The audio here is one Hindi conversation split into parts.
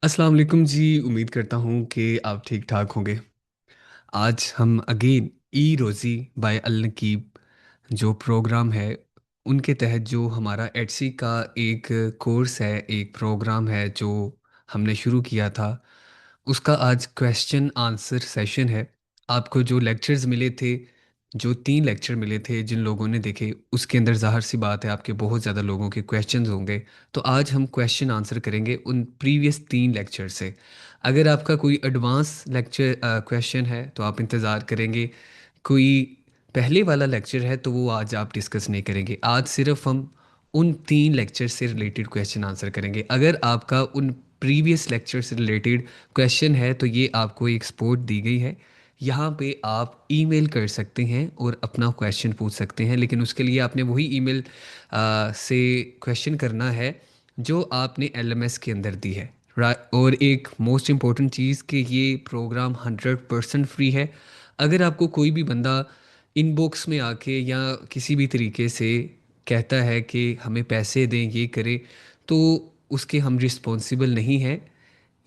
अस्सलाम वालेकुम जी। उम्मीद करता हूँ कि आप ठीक ठाक होंगे। आज हम again E Rozi by Al नकीब जो प्रोग्राम है उनके तहत जो हमारा एटसी का एक कोर्स है, एक प्रोग्राम है जो हमने शुरू किया था, उसका आज क्वेश्चन आंसर सेशन है। आपको जो लेक्चर्स मिले थे, जो 3 लेक्चर मिले थे, जिन लोगों ने देखे उसके अंदर ज़ाहिर सी बात है आपके बहुत ज़्यादा लोगों के क्वेश्चंस होंगे। तो आज हम क्वेश्चन आंसर करेंगे उन प्रीवियस 3 लेक्चर से। अगर आपका कोई एडवांस लेक्चर क्वेश्चन है तो आप इंतज़ार करेंगे, कोई पहले वाला लेक्चर है तो वो आज आप डिस्कस नहीं करेंगे। आज सिर्फ हम उन 3 लेक्चर से रिलेटेड क्वेश्चन आंसर करेंगे। अगर आपका उन प्रीवियस लेक्चर से रिलेटेड क्वेश्चन है तो ये आपको एक स्पोर्ट दी गई है, यहाँ पे आप ईमेल कर सकते हैं और अपना क्वेश्चन पूछ सकते हैं, लेकिन उसके लिए आपने वही ईमेल से क्वेश्चन करना है जो आपने एलएमएस के अंदर दी है। और एक मोस्ट इम्पॉर्टेंट चीज़ कि ये प्रोग्राम 100% फ्री है। अगर आपको कोई भी बंदा इनबॉक्स में आके या किसी भी तरीके से कहता है कि हमें पैसे दें, ये करें, तो उसके हम रिस्पॉन्सिबल नहीं हैं।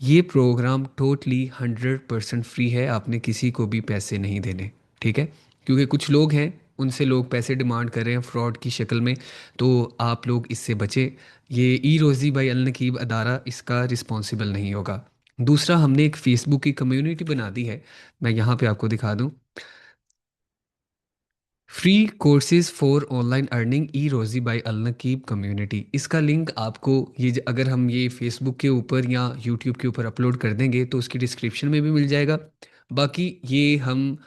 ये प्रोग्राम टोटली 100% फ्री है, आपने किसी को भी पैसे नहीं देने। ठीक है? क्योंकि कुछ लोग हैं, उनसे लोग पैसे डिमांड कर रहे हैं फ्रॉड की शक्ल में, तो आप लोग इससे बचें। ये ई रोज़ी बाई अल नकीब अदारा इसका रिस्पॉन्सिबल नहीं होगा। दूसरा, हमने एक फ़ेसबुक की कम्युनिटी बना दी है। मैं यहाँ पे आपको दिखा दूँ, free courses for online earning e Rozi by Al Nakeeb community. इसका लिंक आपको अगर हम ये फेसबुक के ऊपर या यूट्यूब के ऊपर अपलोड कर देंगे तो उसकी डिस्क्रिप्शन में भी मिल जाएगा। बाकी ये हम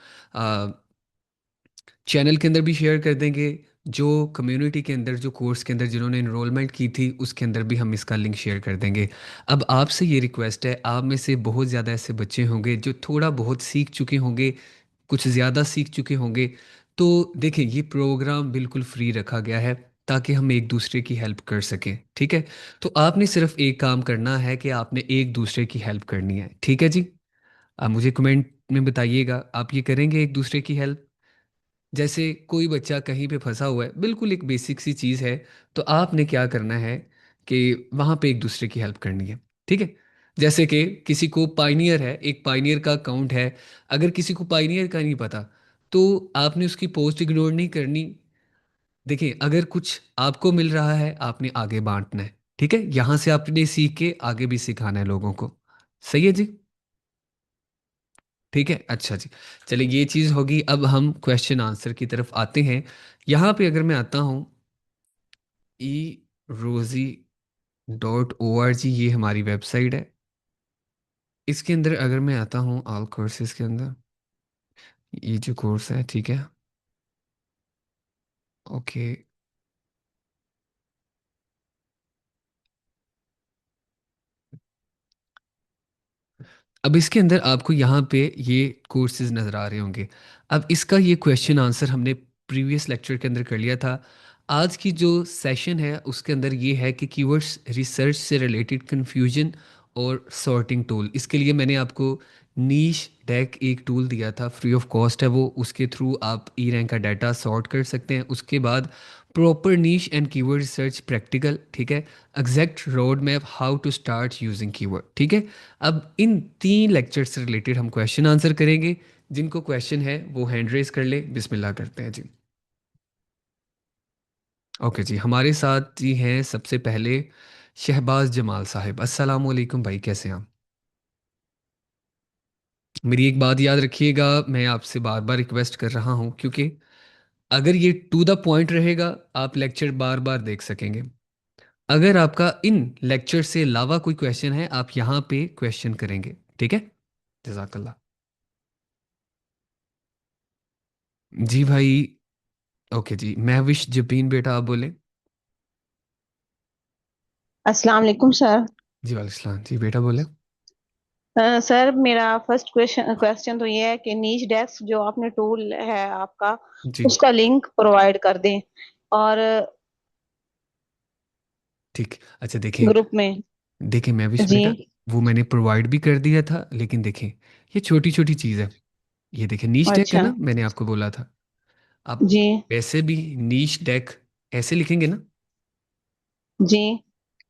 चैनल के अंदर भी शेयर कर देंगे। जो कम्युनिटी के अंदर, जो कोर्स के अंदर जिन्होंने इनरोलमेंट की थी, उसके अंदर भी हम इसका लिंक शेयर कर देंगे। अब आपसे ये रिक्वेस्ट है, आप में से बहुत ज़्यादा ऐसे बच्चे होंगे जो थोड़ा बहुत सीख चुके होंगे, कुछ ज़्यादा सीख चुके होंगे। तो देखिए, ये प्रोग्राम बिल्कुल फ्री रखा गया है ताकि हम एक दूसरे की हेल्प कर सकें। ठीक है? तो आपने सिर्फ एक काम करना है कि आपने एक दूसरे की हेल्प करनी है। ठीक है जी? आप मुझे कमेंट में बताइएगा, आप ये करेंगे एक दूसरे की हेल्प? जैसे कोई बच्चा कहीं पे फंसा हुआ है, बिल्कुल एक बेसिक सी चीज़ है, तो आपने क्या करना है कि वहाँ पे एक दूसरे की हेल्प करनी है। ठीक है? जैसे कि किसी को पाइनियर है, एक पाइनियर का अकाउंट है, अगर किसी को पाइनियर का नहीं पता तो आपने उसकी पोस्ट इग्नोर नहीं करनी। देखिए, अगर कुछ आपको मिल रहा है आपने आगे बांटना है। ठीक है? यहाँ से आपने सीख के आगे भी सिखाना है लोगों को। सही है जी? ठीक है, अच्छा जी। चलिए, ये चीज़ होगी। अब हम क्वेश्चन आंसर की तरफ आते हैं। यहाँ पे अगर मैं आता हूँ, ई रोज़ी .org, ये हमारी वेबसाइट है। इसके अंदर अगर मैं आता हूँ ऑल कोर्सेज के अंदर, ये जो कोर्स है, ठीक है, ओके। अब इसके अंदर आपको यहाँ पे ये कोर्सेज नज़र आ रहे होंगे। अब इसका ये क्वेश्चन आंसर हमने प्रीवियस लेक्चर के अंदर कर लिया था। आज की जो सेशन है उसके अंदर ये है कि कीवर्ड्स रिसर्च से रिलेटेड कंफ्यूजन और सॉर्टिंग टूल। इसके लिए मैंने आपको नीश डेक एक टूल दिया था, फ्री ऑफ कॉस्ट है वो, उसके थ्रू आप ई रैंक का डाटा सॉर्ट कर सकते हैं। उसके बाद proper niche and keyword research practical, ठीक है, exact road map how to start using keyword. ठीक है? अब इन 3 लेक्चर से रिलेटेड हम क्वेश्चन आंसर करेंगे। जिनको क्वेश्चन है वो हैंड रेस कर ले, बिस्मिल्लाह करते हैं जी। ओके जी, हमारे साथ जी हैं सबसे पहले शहबाज जमाल साहिब। अस्सलाम वालेकुम भाई, कैसे हैं आप? मेरी एक बात याद रखिएगा, मैं आपसे बार बार रिक्वेस्ट कर रहा हूँ, क्योंकि अगर ये टू द पॉइंट रहेगा आप लेक्चर बार बार देख सकेंगे। अगर आपका इन लेक्चर से अलावा कोई क्वेश्चन है आप यहाँ पे क्वेश्चन करेंगे। ठीक है? जजाकल्ला। जी भाई। ओके जी, महविश जबीन बेटा, आप बोले। अस्सलाम वालेकुम सर। जी वालेकुम जी बेटा, बोले। सर, मेरा फर्स्ट क्वेश्चन क्वेश्चन तो ये है कि नीच डेस्क जो आपने टूल है आपका, जी उसका लिंक प्रोवाइड कर दें और ठीक। अच्छा, देखें, ग्रुप में। देखें महविश जी। बेटा, वो मैंने प्रोवाइड भी कर दिया था, लेकिन देखें, ये छोटी छोटी चीज़ है। ये देखें, नीच टेक है अच्छा। ना, मैंने आपको बोला था। आप जी। वैसे भी नीच टेक ऐसे लिखेंगे ना जी।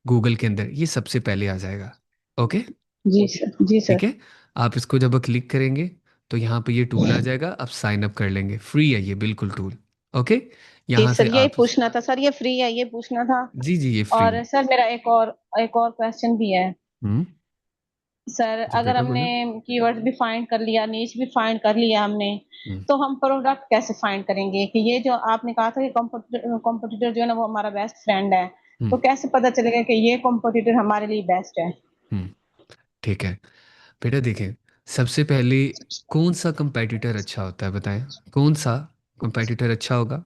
गूगल के अंदर, ये सबसे पहले आ जाएगा। ओके? जी सर, जी ठीक सर। है। आप इसको जब क्लिक करेंगे तो यहाँ पे ये टूल आ जाएगा, आप साइन अप कर लेंगे, फ्री है ये बिल्कुल टूल। ओके। जी यहाँ सर, से यही आप पूछना था सर, ये फ्री है, ये पूछना था। जी जी ये फ्री और है। सर मेरा एक और क्वेश्चन भी है। हम्म। सर जी अगर बेटा हमने बोलो। कीवर्ड भी फाइंड कर लिया, नीच भी फाइंड कर लिया हमने, हम्म। तो हम प्रोडक्ट कैसे फाइंड करेंगे? कि ये जो आपने कहा था कि कॉम्पिटिटर जो है ना वो हमारा बेस्ट फ्रेंड है, हम्म। तो कैसे पता चलेगा कि ये कॉम्पिटिटर हमारे लिए बेस्ट है? हम्म। ठीक है बेटा, देखें, सबसे पहले कौन सा कंपेटिटर अच्छा होता है बताएं। कौन सा कंपेटिटर अच्छा होगा,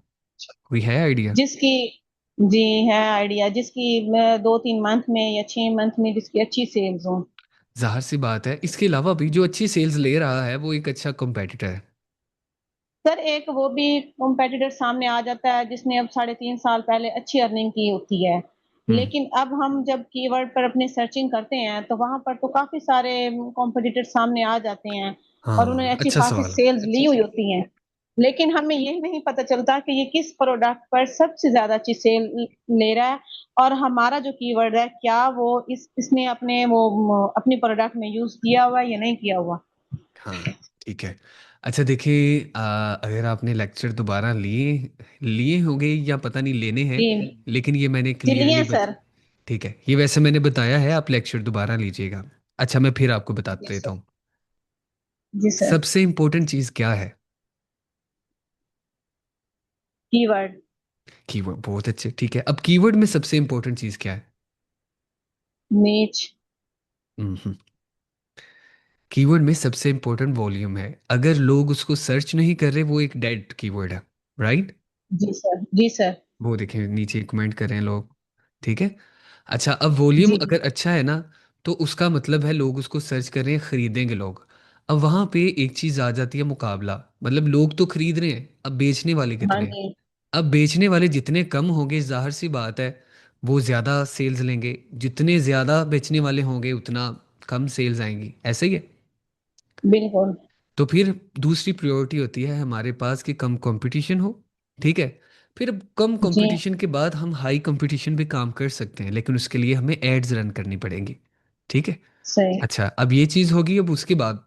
कोई है आइडिया? जिसकी, जी है आइडिया, जिसकी 2-3 मंथ में या 6 मंथ में जिसकी अच्छी सेल्स हो। जाहिर सी बात है, इसके अलावा भी जो अच्छी सेल्स ले रहा है वो एक अच्छा कंपेटिटर है। सर एक वो भी कॉम्पिटिटर सामने आ जाता है जिसने अब 3.5 साल पहले अच्छी अर्निंग की होती है, हम्म। लेकिन अब हम जब कीवर्ड पर अपनी सर्चिंग करते हैं तो वहां पर तो काफी सारे कॉम्पिटिटर सामने आ जाते हैं और उन्होंने हाँ अच्छी अच्छा खासी सवाल। सेल्स ली हुई होती हैं, लेकिन हमें ये नहीं पता चलता कि ये किस प्रोडक्ट पर सबसे ज्यादा अच्छी सेल ले रहा है, और हमारा जो कीवर्ड है क्या वो इसने अपनी प्रोडक्ट में यूज किया हुआ है या नहीं किया हुआ। हाँ ठीक है। अच्छा देखिए, अगर आपने लेक्चर दोबारा लिए लिए होंगे या पता नहीं लेने हैं, जी, लेकिन ये मैंने चलिए क्लियरली बता। सर। ठीक है, ये वैसे मैंने बताया है, आप लेक्चर दोबारा लीजिएगा। अच्छा मैं फिर आपको बता जी देता सर, हूँ। जी सर। सबसे इंपॉर्टेंट चीज़ क्या है? कीवर्ड। कीवर्ड, बहुत अच्छे, ठीक है। अब कीवर्ड में सबसे इंपॉर्टेंट चीज़ क्या है? नीच। हम्म। कीवर्ड में सबसे इंपॉर्टेंट वॉल्यूम है। अगर लोग उसको सर्च नहीं कर रहे वो एक डेड कीवर्ड है, राइट? जी सर, जी सर। वो देखें नीचे कमेंट कर रहे हैं लोग। ठीक है। अच्छा अब वॉल्यूम जी अगर अच्छा है ना, तो उसका मतलब है लोग उसको सर्च कर रहे हैं, खरीदेंगे लोग। अब वहां पे एक चीज आ जाती है, मुकाबला। मतलब लोग तो खरीद रहे हैं, अब बेचने वाले हाँ कितने हैं? जी। अब बेचने वाले जितने कम होंगे, जाहिर सी बात है वो ज्यादा सेल्स लेंगे। जितने ज्यादा बेचने वाले होंगे उतना कम सेल्स आएंगी, ऐसे ही है। बिल्कुल। तो फिर दूसरी प्रायोरिटी होती है हमारे पास कि कम कंपटीशन हो। ठीक है। फिर अब कम जी। कंपटीशन के बाद हम हाई कंपटीशन पे काम कर सकते हैं, लेकिन उसके लिए हमें एड्स रन करनी पड़ेंगी। ठीक है। सही। अच्छा अब ये चीज़ होगी, अब उसके बाद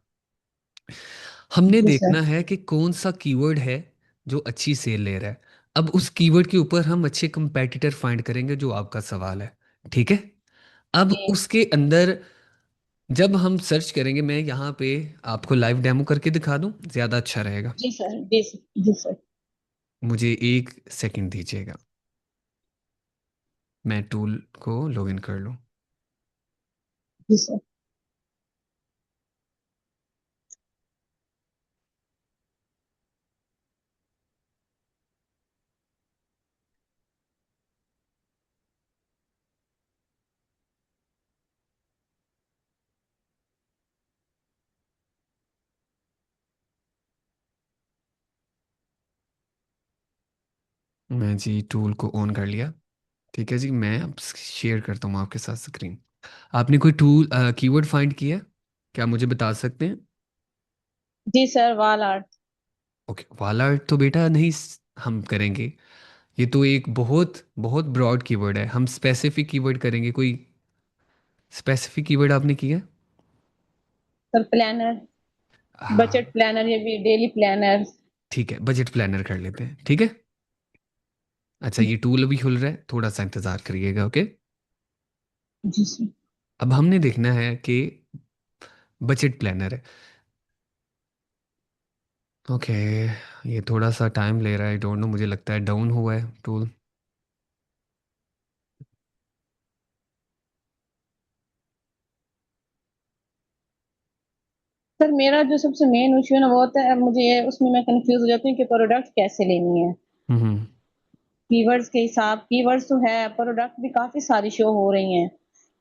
हमने जी सर। देखना है कि कौन सा कीवर्ड है जो अच्छी सेल ले रहा है। अब उस कीवर्ड के ऊपर हम अच्छे कंपेटिटर फाइंड करेंगे, जो आपका सवाल है। ठीक है। अब जी, उसके अंदर जब हम सर्च करेंगे, मैं यहाँ पे आपको लाइव डेमो करके दिखा दूं, ज़्यादा अच्छा रहेगा। जी सर, जी सर, जी सर। मुझे एक सेकंड दीजिएगा, मैं टूल को लॉगिन कर लूँ। जी सर। मैं जी टूल को ऑन कर लिया। ठीक है जी, मैं अब शेयर करता हूँ आपके साथ स्क्रीन। आपने कोई टूल कीवर्ड फाइंड किया? क्या मुझे बता सकते हैं? जी सर, वाल आर्ट। ओके, वाला आर्ट तो बेटा नहीं हम करेंगे। ये तो एक बहुत बहुत ब्रॉड कीवर्ड है, हम स्पेसिफिक कीवर्ड करेंगे। कोई स्पेसिफिक कीवर्ड आपने किया? सर प्लानर, हाँ बजट प्लानर या भी डेली प्लानर। ठीक है, बजट प्लानर कर लेते हैं, ठीक है। अच्छा ये टूल अभी खुल रहा है, थोड़ा सा इंतज़ार करिएगा, ओके। जी सर। अब हमने देखना है कि बजट प्लानर है। ओके, ये थोड़ा सा टाइम ले रहा है, डोंट नो, मुझे लगता है डाउन हुआ है टूल। सर मेरा जो सबसे मेन इश्यू है ना वो होता है, मुझे उसमें मैं कंफ्यूज हो जाती हूँ कि प्रोडक्ट कैसे लेनी है। हम्म। कीवर्ड्स के हिसाब, कीवर्ड्स तो है, प्रोडक्ट भी काफी सारी शो हो रही हैं,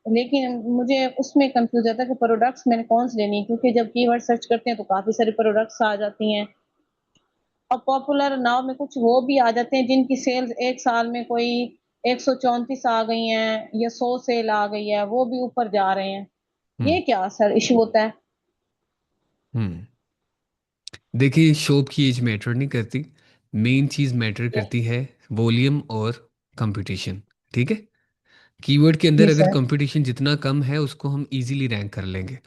लेकिन मुझे उसमें कंफ्यूज आता है कि प्रोडक्ट्स मैंने कौन से लेनी है, क्योंकि जब कीवर्ड सर्च करते हैं तो काफी सारे प्रोडक्ट्स आ जाती हैं, और पॉपुलर नाव में कुछ वो भी आ जाते हैं जिनकी सेल्स एक साल में कोई 134 आ गई हैं या 100 सेल आ गई है, वो भी ऊपर जा रहे हैं। हम्म। ये क्या सर इशू होता है? हम्म। देखिए शॉप की एज मैटर नहीं करती, मेन चीज़ मैटर करती है वॉल्यूम और कंपटीशन। ठीक है। कीवर्ड के अंदर जी अगर सर। कंपटीशन जितना कम है उसको हम इजीली रैंक कर लेंगे।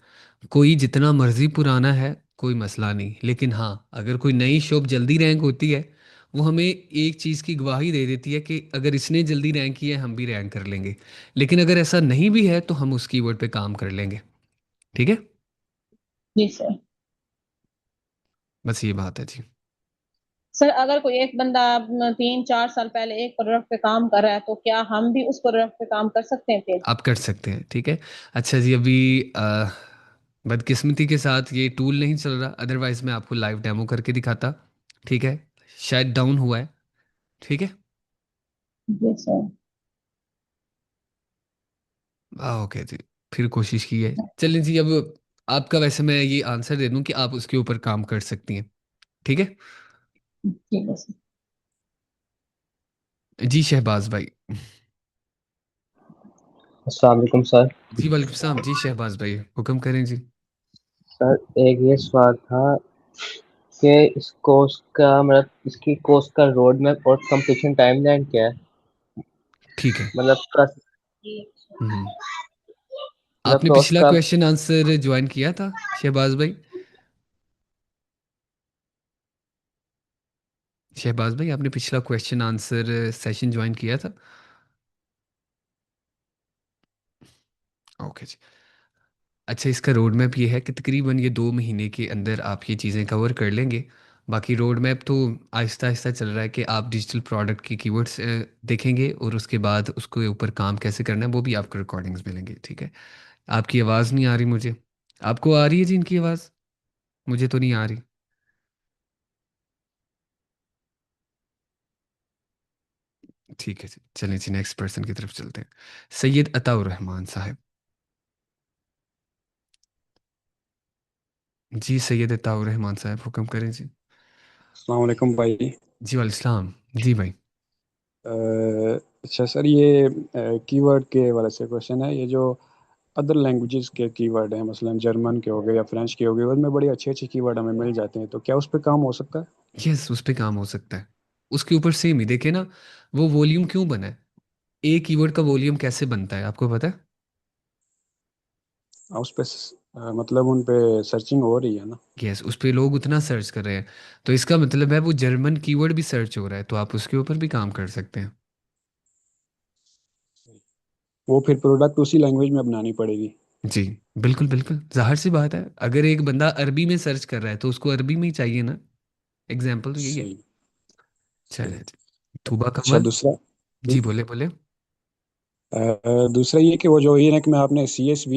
कोई जितना मर्जी पुराना है कोई मसला नहीं, लेकिन हाँ अगर कोई नई शॉप जल्दी रैंक होती है वो हमें एक चीज़ की गवाही दे देती है कि अगर इसने जल्दी रैंक किया है हम भी रैंक कर लेंगे। लेकिन अगर ऐसा नहीं भी है तो हम उस कीवर्ड पे काम कर लेंगे। ठीक है। जी सर। बस ये बात है जी। सर अगर कोई एक बंदा 3-4 साल पहले एक प्रोडक्ट पे काम कर रहा है तो क्या हम भी उस प्रोडक्ट पे काम कर सकते हैं फिर? आप कर सकते हैं, ठीक है। अच्छा जी, अभी बदकिस्मती के साथ ये टूल नहीं चल रहा, अदरवाइज मैं आपको लाइव डेमो करके दिखाता। ठीक है। शायद डाउन हुआ है। ठीक है। जी सर। ओके जी। फिर कोशिश की है। चलिए जी, अब आपका वैसे मैं ये आंसर दे दूं कि आप उसके ऊपर काम कर सकती हैं। ठीक है। ठीक है सर। जी शहबाज भाई। अस्सलाम वालेकुम सर। जी वालेकुम सलाम जी शहबाज भाई, हुक्म करें जी। सर एक ये सवाल था कि इस कोर्स का मतलब इसकी कोर्स का रोड मैप और कंप्लीशन टाइमलाइन क्या है? ठीक है। मतलब कस हम्म। मतलब आपने कोर्स पिछला का क्वेश्चन आंसर ज्वाइन किया था शहबाज भाई? शहबाज भाई आपने पिछला क्वेश्चन आंसर सेशन ज्वाइन किया था? ओके जी। अच्छा, इसका रोड मैप ये है कि तकरीबन ये 2 महीने के अंदर आप ये चीज़ें कवर कर लेंगे। बाकी रोड मैप तो आहिस्ता आहिस्ता चल रहा है कि आप डिजिटल प्रोडक्ट की कीवर्ड्स देखेंगे और उसके बाद उसके ऊपर काम कैसे करना है वो भी आपको रिकॉर्डिंग्स मिलेंगे। ठीक है। आपकी आवाज़ नहीं आ रही मुझे। आपको आ रही है जी इनकी आवाज़? मुझे तो नहीं आ रही। ठीक है जी, चलिए जी नेक्स्ट पर्सन की तरफ चलते हैं। सैयद अताउर रहमान साहब। जी सैयद अताउर रहमान साहब, हुक्म करें जी। अस्सलाम वालेकुम भाई। जी वालेकुम सलाम जी भाई। अ, अच्छा सर, ये कीवर्ड के वाले से क्वेश्चन है। ये जो अदर लैंग्वेजेस के कीवर्ड हैं, मसलन जर्मन के हो गए या फ्रेंच के हो गए, उनमें बड़ी अच्छे अच्छे कीवर्ड हमें मिल जाते हैं, तो क्या उस पर काम हो सकता है? यस, उस पे काम हो सकता है। उसके ऊपर सेम ही देखे ना, वो वॉल्यूम क्यों बना है, एक कीवर्ड का वॉल्यूम कैसे बनता है आपको पता है? उस पर मतलब उन पे सर्चिंग हो रही है ना? यस, उस पे लोग उतना सर्च कर रहे हैं, तो इसका मतलब है वो जर्मन कीवर्ड भी सर्च हो रहा है, तो आप उसके ऊपर भी काम कर सकते हैं। वो फिर प्रोडक्ट उसी लैंग्वेज में बनानी पड़ेगी। जी बिल्कुल बिल्कुल, जाहिर सी बात है, अगर एक बंदा अरबी में सर्च कर रहा है तो उसको अरबी में ही चाहिए ना। एग्जाम्पल तो यही है। सही। सही। चलिए जी। तूबा अच्छा कमल। दूसरा। जी बोले बोले। दूसरा ये कि वो जो ये ना कि मैं आपने CSV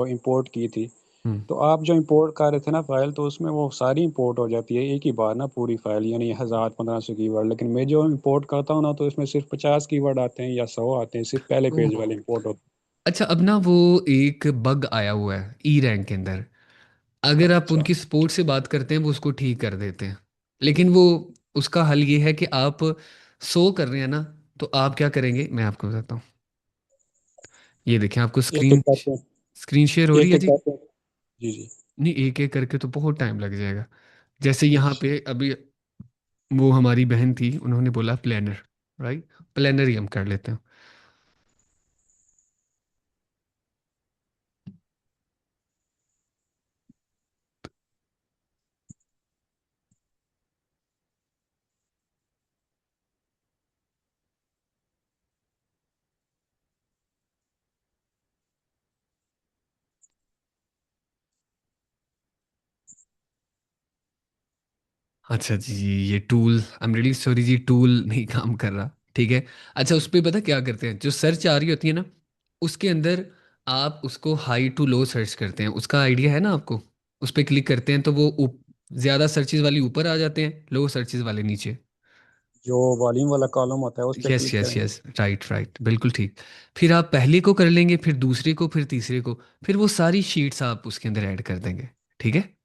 इंपोर्ट की थी, हम्म। तो आप जो इंपोर्ट कर रहे थे ना फाइल, तो उसमें वो सारी इंपोर्ट हो जाती है एक ही बार ना, पूरी फाइल, यानी 1000-1500 कीवर्ड। लेकिन मैं जो इंपोर्ट करता हूँ ना, तो इसमें सिर्फ 50 कीवर्ड आते हैं या 100 आते हैं, सिर्फ पहले पेज ओह। वाले इंपोर्ट होते अच्छा, अब ना वो एक बग आया हुआ है ई रैंक के अंदर। हैं। अगर आप अच्छा। उनकी सपोर्ट से बात करते हैं वो उसको ठीक कर देते हैं। लेकिन वो, उसका हल ये है कि आप सो कर रहे हैं ना, तो आप क्या करेंगे मैं आपको बताता हूँ। ये देखें, आपको एक एक स्क्रीन करते हैं। स्क्रीन शेयर हो रही एक है एक जी? करते हैं। जी जी। नहीं, एक एक करके तो बहुत टाइम लग जाएगा। जैसे यहाँ अच्छा। पे अभी वो हमारी बहन थी, उन्होंने बोला प्लानर, राइट? प्लानर ही हम कर लेते हैं। अच्छा जी, ये tool, I am really sorry जी, टूल नहीं काम कर रहा। ठीक है। अच्छा, उस पर पता क्या करते हैं, जो सर्च आ रही होती है ना, उसके अंदर आप उसको हाई टू लो सर्च करते हैं, उसका आइडिया है ना आपको? उस पर क्लिक करते हैं तो वो ज़्यादा सर्चेज वाली ऊपर आ जाते हैं, लो सर्चेज वाले नीचे। जो वॉल्यूम वाला कॉलम होता है उस पर यस क्लिक यस करेंगे। यस, राइट राइट, बिल्कुल ठीक। फिर आप पहले को कर लेंगे, फिर दूसरे को, फिर तीसरे को, फिर वो सारी शीट्स आप उसके अंदर ऐड कर देंगे। ठीक है।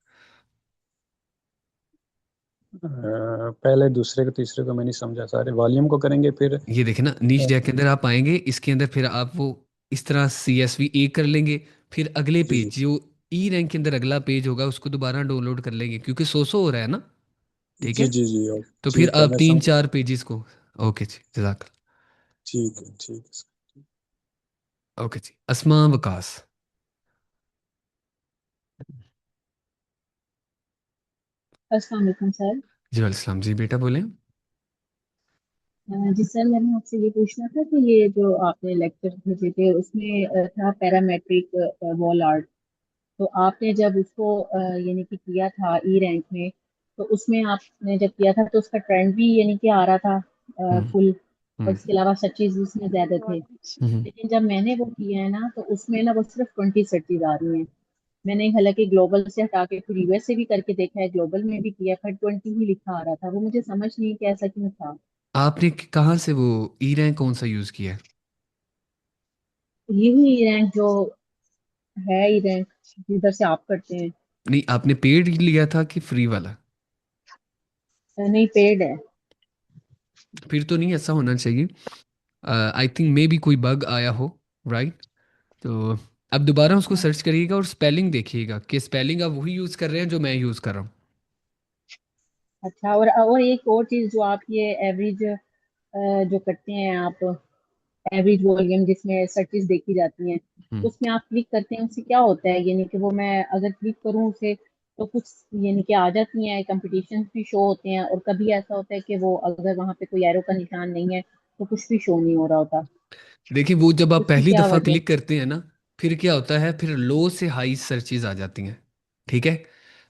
पहले दूसरे को तीसरे को मैं नहीं समझा, सारे वॉल्यूम को करेंगे फिर। ये देखें ना, नीच डैक के अंदर आप आएंगे, इसके अंदर फिर आप वो इस तरह CSV कर लेंगे। फिर अगले जी जी। पेज जो ई रैंक के अंदर अगला पेज होगा उसको दोबारा डाउनलोड कर लेंगे, क्योंकि 100 हो रहा है ना। ठीक जी है। जी जी तो फिर ठीक है, आप मैं तीन समझ। चार पेजेस को। ओके जी, जजाक। ठीक है, ठीक है। ओके जी, अस्मा वकास। अस्सलाम वालेकुम सर। जी वालेकुम जी, बेटा बोलें। जी सर, मैंने आपसे ये पूछना था कि ये जो आपने लेक्चर भेजे थे उसमें था पैरामेट्रिक वॉल आर्ट। तो आपने जब उसको यानी कि किया था ई रैंक में, तो उसमें आपने जब किया था तो उसका ट्रेंड भी यानी कि आ रहा था हम्म। फुल, और हम्म। इसके अलावा सर्चेज उसमें ज्यादा थे। हम्म। लेकिन जब मैंने वो किया है ना, तो उसमें ना वो सिर्फ 20 सर्चेज आ रही हैं। मैंने हालांकि ग्लोबल से हटा के फिर यूएस से भी करके देखा है, ग्लोबल में भी किया, पर 20 ही लिखा आ रहा था। वो मुझे समझ नहीं कि ऐसा क्यों था। आपने कहाँ से वो ई रैंक कौन सा यूज़ किया है? यही रैंक जो है, ई रैंक जिधर से आप करते हैं। नहीं, आपने पेड लिया था कि फ्री वाला? नहीं, पेड है। फिर तो नहीं ऐसा होना चाहिए। आई थिंक मे भी कोई बग आया हो, राइट? तो अब दोबारा उसको सर्च करिएगा और स्पेलिंग देखिएगा कि स्पेलिंग आप वही यूज़ कर रहे हैं जो मैं यूज़ कर रहा हूँ। अच्छा, और एक और चीज, जो आप ये एवरेज जो करते हैं आप, एवरेज वॉल्यूम जिसमें सर्चेस देखी जाती हैं, हम्म। उसमें आप क्लिक करते हैं, उससे क्या होता है? यानी कि वो मैं अगर क्लिक करूँ उसे, तो कुछ यानी कि आ जाती हैं, कंपटीशन भी शो होते हैं, और कभी ऐसा होता है कि वो अगर वहां पे कोई एरो का निशान नहीं है तो कुछ भी शो नहीं हो रहा होता। देखिए, वो जब आप उसकी पहली क्या दफ़ा वजह? क्लिक करते हैं ना, फिर क्या होता है, फिर लो से हाई सर्चेज आ जाती हैं। ठीक है।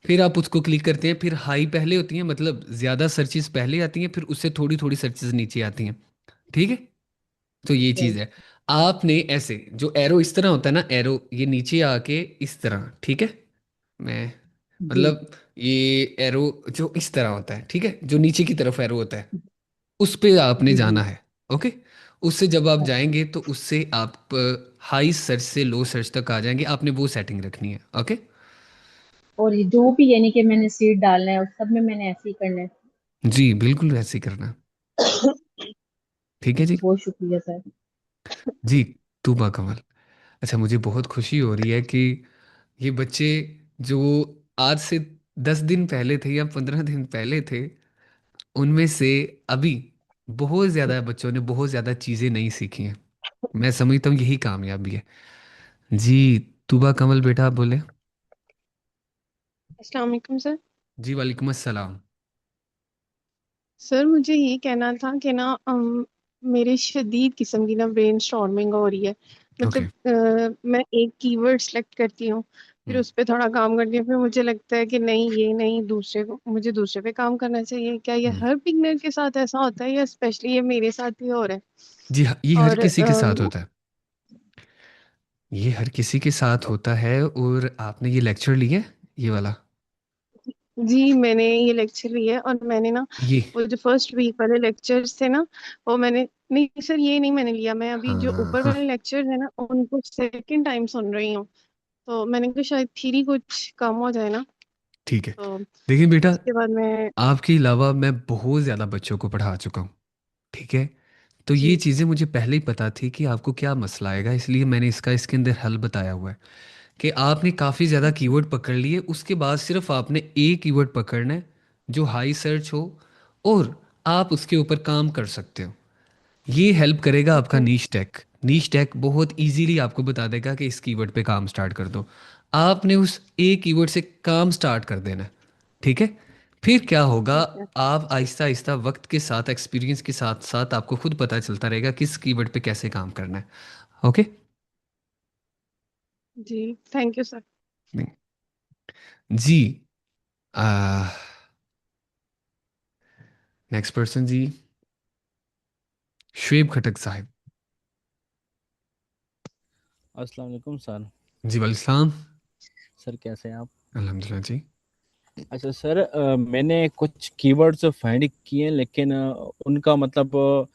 फिर आप उसको क्लिक करते हैं, फिर हाई पहले होती हैं, मतलब ज़्यादा सर्चेज पहले आती हैं, फिर उससे थोड़ी थोड़ी सर्चेज नीचे आती हैं। ठीक है। तो ये चीज़ है। आपने ऐसे जो एरो इस तरह होता है ना, एरो ये नीचे आके इस तरह, ठीक है। मैं जी मतलब ये एरो जो इस तरह होता है, ठीक है, जो नीचे की तरफ एरो होता है, उस पे आपने जी जी। जाना है। ओके। उससे जब आप जाएंगे तो उससे आप हाई सर्च से लो सर्च तक आ जाएंगे। आपने वो सेटिंग रखनी है। ओके। और ये जो भी यानी कि मैंने सीड डालना है, उस सब में मैंने ऐसे ही करना है? जी बिल्कुल वैसे ही करना है। ठीक है जी। बहुत शुक्रिया सर। जी। तूबा कमल। अच्छा, मुझे बहुत खुशी हो रही है कि ये बच्चे जो आज से 10 दिन पहले थे या 15 दिन पहले थे, उनमें से अभी बहुत ज़्यादा बच्चों ने बहुत ज़्यादा चीज़ें नहीं सीखी हैं। मैं समझता हूँ यही कामयाबी है। जी। तूबा कमल बेटा, आप बोले। अस्सलाम वालेकुम सर। जी वालेकुम अस्सलाम। सर मुझे ये कहना था कि ना मेरे शदीद किस्म की ना ब्रेन स्टॉर्मिंग हो रही है। ओके। मतलब मैं एक कीवर्ड सेलेक्ट करती हूँ, फिर उस पे थोड़ा काम करती हूँ, फिर मुझे लगता है कि नहीं, ये नहीं, दूसरे को, मुझे दूसरे पे काम करना चाहिए। क्या ये हर बिगनर के साथ ऐसा होता है, या स्पेशली ये मेरे साथ ही हो रहा है? जी हाँ, ये हर और किसी के साथ होता है। ये हर किसी के साथ होता है। और आपने ये लेक्चर लिया है, ये वाला? जी, मैंने ये लेक्चर लिया है, और मैंने ना ये। वो जो फर्स्ट वीक वाले लेक्चर्स थे ना, वो मैंने, नहीं सर ये नहीं मैंने लिया, मैं अभी जो हाँ ऊपर हाँ। वाले लेक्चर्स है ना उनको सेकंड टाइम सुन रही हूँ। तो मैंने कहा शायद थ्योरी कुछ कम हो जाए ना, ठीक है। तो देखिए बेटा, उसके बाद मैं। आपके अलावा मैं बहुत ज़्यादा बच्चों को पढ़ा चुका हूँ। ठीक है। तो ये जी चीज़ें मुझे पहले ही पता थी कि आपको क्या मसला आएगा, इसलिए मैंने इसका इसके अंदर हल बताया हुआ है कि आपने काफ़ी ज़्यादा कीवर्ड पकड़ लिए, उसके बाद सिर्फ आपने एक कीवर्ड पकड़ना है जो हाई सर्च हो, और आप उसके ऊपर काम कर सकते हो। ये हेल्प करेगा आपका ओके। नीश टैग। नीश टैग बहुत इजीली आपको बता देगा कि इस कीवर्ड पे काम स्टार्ट कर दो। आपने उस एक कीवर्ड से काम स्टार्ट कर देना है। ठीक है। फिर क्या होगा, ठीक है। आप आहिस्ता आहिस्ता वक्त के साथ, एक्सपीरियंस के साथ साथ आपको खुद पता चलता रहेगा किस कीवर्ड पे कैसे काम करना है। ओके। जी थैंक यू सर। जी। नेक्स्ट पर्सन जी, शुएब खटक साहब। अस्सलाम वालेकुम सर। जी वालेकुम। सर कैसे हैं आप? अल्हम्दुलिल्लाह जी। अच्छा सर, मैंने कुछ कीवर्ड्स फाइंड किए हैं, लेकिन उनका मतलब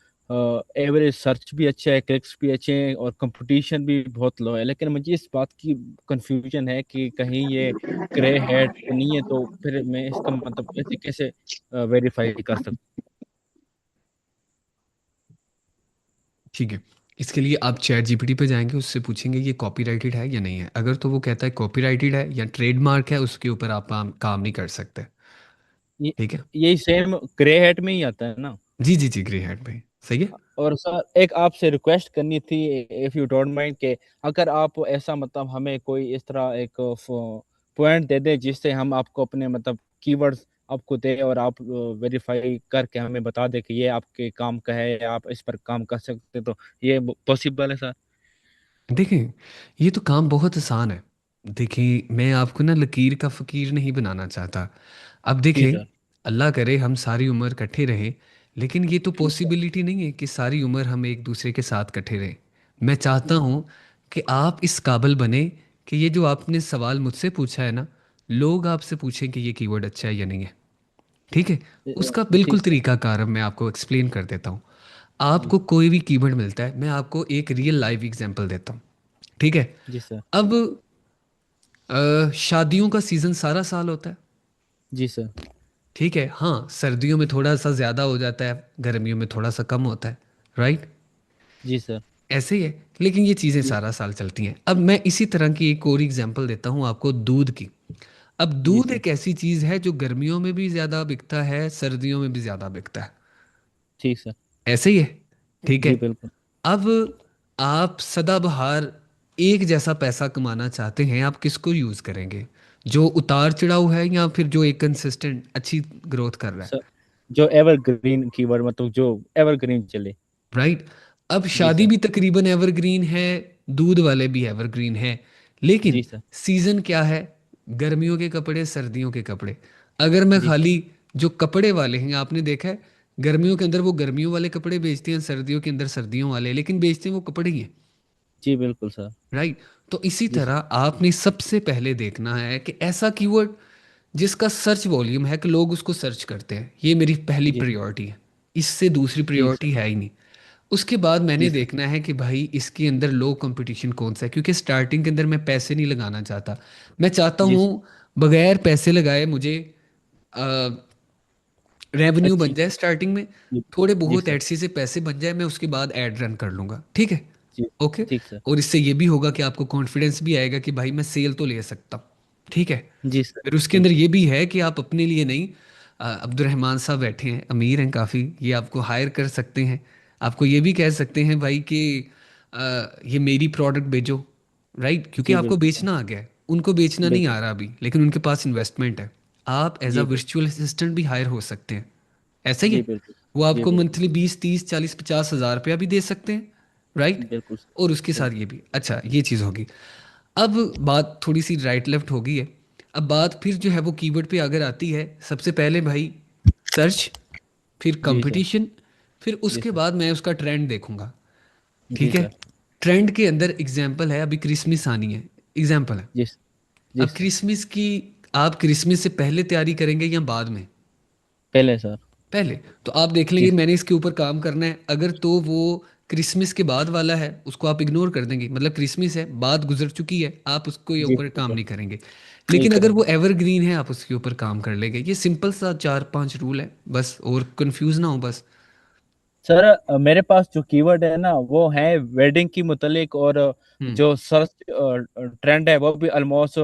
एवरेज सर्च भी अच्छा है, क्लिक्स भी अच्छे हैं, और कंपटीशन भी बहुत लो है। लेकिन मुझे इस बात की कंफ्यूजन है कि कहीं ये ग्रे हेड तो नहीं है, तो फिर मैं इसका मतलब ऐसे कैसे वेरीफाई कर सकता ठीक है। इसके लिए आप चैट जीपीटी पे जाएंगे, उससे पूछेंगे ये कॉपीराइटेड है या नहीं है। अगर तो वो कहता है कॉपीराइटेड है या ट्रेडमार्क है, उसके ऊपर आप काम नहीं कर सकते। हूँ? ठीक है। यही सेम ग्रे हेड में ही आता है ना? जी जी जी, ग्रे हेड भाई। सही है। और सर एक आपसे रिक्वेस्ट करनी थी, इफ यू डोंट माइंड, के अगर आप ऐसा मतलब हमें कोई इस तरह एक पॉइंट दे दे जिससे हम आपको अपने मतलब कीवर्ड्स आपको दे और आप वेरीफाई करके हमें बता दे कि ये आपके काम का है या आप इस पर काम कर सकते, तो ये पॉसिबल है सर? देखें, ये तो काम बहुत आसान है। देखिए, मैं आपको ना लकीर का फकीर नहीं बनाना चाहता। अब जी देखें, सर। अल्लाह करे हम सारी उम्र इकट्ठे रहें, लेकिन ये तो जी सर। पॉसिबिलिटी नहीं है कि सारी उम्र हम एक दूसरे के साथ इकट्ठे रहें। मैं चाहता हूँ कि आप इस काबिल बने कि ये जो आपने सवाल मुझसे पूछा है ना, लोग आपसे पूछें कि ये कीवर्ड अच्छा है या नहीं है। ठीक है। उसका जी बिल्कुल सर। तरीकाकार अब मैं आपको एक्सप्लेन कर देता हूँ। जी। आपको कोई भी कीवर्ड मिलता है, मैं आपको एक रियल लाइव एग्जांपल देता हूँ। ठीक है। जी सर। अब शादियों का सीजन सारा साल होता है। जी सर। ठीक है। हाँ, सर्दियों में थोड़ा सा ज़्यादा हो जाता है, गर्मियों में थोड़ा सा कम होता है। राइट। जी सर। ऐसे ही है। लेकिन ये चीज़ें जी। सारा साल चलती हैं। अब मैं इसी तरह की एक और एग्जांपल देता हूँ आपको, दूध की। अब जी दूध सर। एक ऐसी चीज़ है जो गर्मियों में भी ज़्यादा बिकता है, सर्दियों में भी ज़्यादा बिकता है। ठीक सर। ऐसे ही है। ठीक है। जी बिल्कुल। अब आप सदाबहार एक जैसा पैसा कमाना चाहते हैं, आप किसको यूज़ करेंगे? जो उतार चढ़ाव है या फिर जो एक कंसिस्टेंट अच्छी ग्रोथ कर रहा है? सर जो एवरग्रीन कीवर्ड मतलब जो एवरग्रीन चले। राइट। अब जी शादी सर। भी तकरीबन एवरग्रीन है, दूध वाले भी एवरग्रीन है। लेकिन जी सर। सीजन क्या है? गर्मियों के कपड़े, सर्दियों के कपड़े। अगर मैं जी सर। खाली जो कपड़े वाले हैं, आपने देखा है गर्मियों के अंदर वो गर्मियों वाले कपड़े बेचते हैं, सर्दियों के अंदर सर्दियों वाले, लेकिन बेचते हैं वो कपड़े ही हैं। जी बिल्कुल सर। राइट। तो इसी जी तरह सर। आपने सबसे पहले देखना है कि ऐसा कीवर्ड जिसका सर्च वॉल्यूम है, कि लोग उसको सर्च करते हैं। ये मेरी पहली जी सर। प्रायोरिटी है। इससे दूसरी ठीक सर। प्रायोरिटी है ही नहीं। उसके बाद मैंने जी सर। देखना है कि भाई इसके अंदर लो कंपटीशन कौन सा है, क्योंकि स्टार्टिंग के अंदर मैं पैसे नहीं लगाना चाहता। मैं चाहता जी हूँ सर। बगैर पैसे लगाए मुझे रेवेन्यू बन अच्छी। जाए स्टार्टिंग में। जी। थोड़े जी बहुत सर। एडसी से पैसे बन जाए, मैं उसके बाद ऐड रन कर लूँगा। ठीक है। जी। ओके। ठीक सर। और इससे ये भी होगा कि आपको कॉन्फिडेंस भी आएगा कि भाई मैं सेल तो ले सकता हूँ। ठीक है। जी सर। फिर उसके अंदर ठीक। ये भी है कि आप अपने लिए नहीं, अब्दुलरहमान साहब बैठे हैं, अमीर हैं काफ़ी, ये आपको हायर कर सकते हैं। आपको ये भी कह सकते हैं भाई कि ये मेरी प्रोडक्ट बेचो। राइट, क्योंकि जी आपको बिल्कुल सर। बेचना आ गया है, उनको बेचना नहीं बिल्कुल। आ रहा अभी, लेकिन उनके पास इन्वेस्टमेंट है। आप एज अ जी बिल्कुल। वर्चुअल असिस्टेंट भी हायर हो सकते हैं। ऐसा ही जी है। बिल्कुल। वो जी आपको बिल्कुल। मंथली 20, 30, 40, 50 हज़ार रुपया भी दे सकते हैं। राइट। बिल्कुल सर। और उसके साथ बिल्कुल। ये भी अच्छा, ये चीज़ होगी। अब बात थोड़ी सी राइट लेफ्ट हो गई है। अब बात फिर जो है वो कीवर्ड पे अगर आती है, सबसे पहले भाई सर्च, फिर जी सर। कंपटीशन, फिर जी उसके सर। बाद मैं उसका ट्रेंड देखूंगा। जी ठीक है। सर। ट्रेंड के अंदर एग्जाम्पल है, अभी क्रिसमस आनी है, एग्जाम्पल है। जी सर। जी अब सर। क्रिसमस की, आप क्रिसमस से पहले तैयारी करेंगे या बाद में? पहले सर। पहले। तो आप देख जी लेंगे सर। मैंने इसके ऊपर काम करना है, अगर तो वो क्रिसमस के बाद वाला है उसको आप इग्नोर कर देंगे, मतलब क्रिसमस है, बात गुजर चुकी है, आप उसको ये जी ऊपर काम बिल्कुल। नहीं करेंगे। नहीं लेकिन अगर वो करेंगे। एवरग्रीन है, आप उसके ऊपर काम कर लेंगे। ये सिंपल सा 4 5 रूल है बस, और कंफ्यूज ना हो बस। सर मेरे पास जो कीवर्ड है ना वो है वेडिंग की मुतलिक, और हम्म। जो सर्च ट्रेंड है वो भी ऑलमोस्ट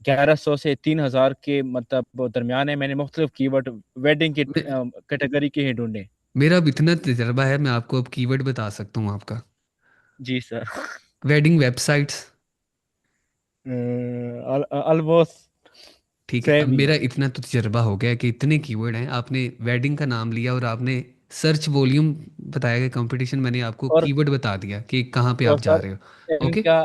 1100 से 3000 के मतलब दरमियान है। मैंने मुख्तलिफ कीवर्ड वेडिंग की मे- कैटेगरी के ही ढूंढे। मेरा अब इतना तजर्बा है, मैं आपको अब कीवर्ड बता सकता हूँ आपका। जी सर। Wedding websites. ऑलमोस्ट ठीक है। अब सेम ही मेरा है। इतना तो तजर्बा हो गया कि इतने कीवर्ड हैं, आपने वेडिंग का नाम लिया और आपने सर्च वॉल्यूम बताया कि कंपटीशन, मैंने आपको और कीवर्ड बता दिया कि कहाँ पे तो आप जा सर रहे हो। ओके। इनका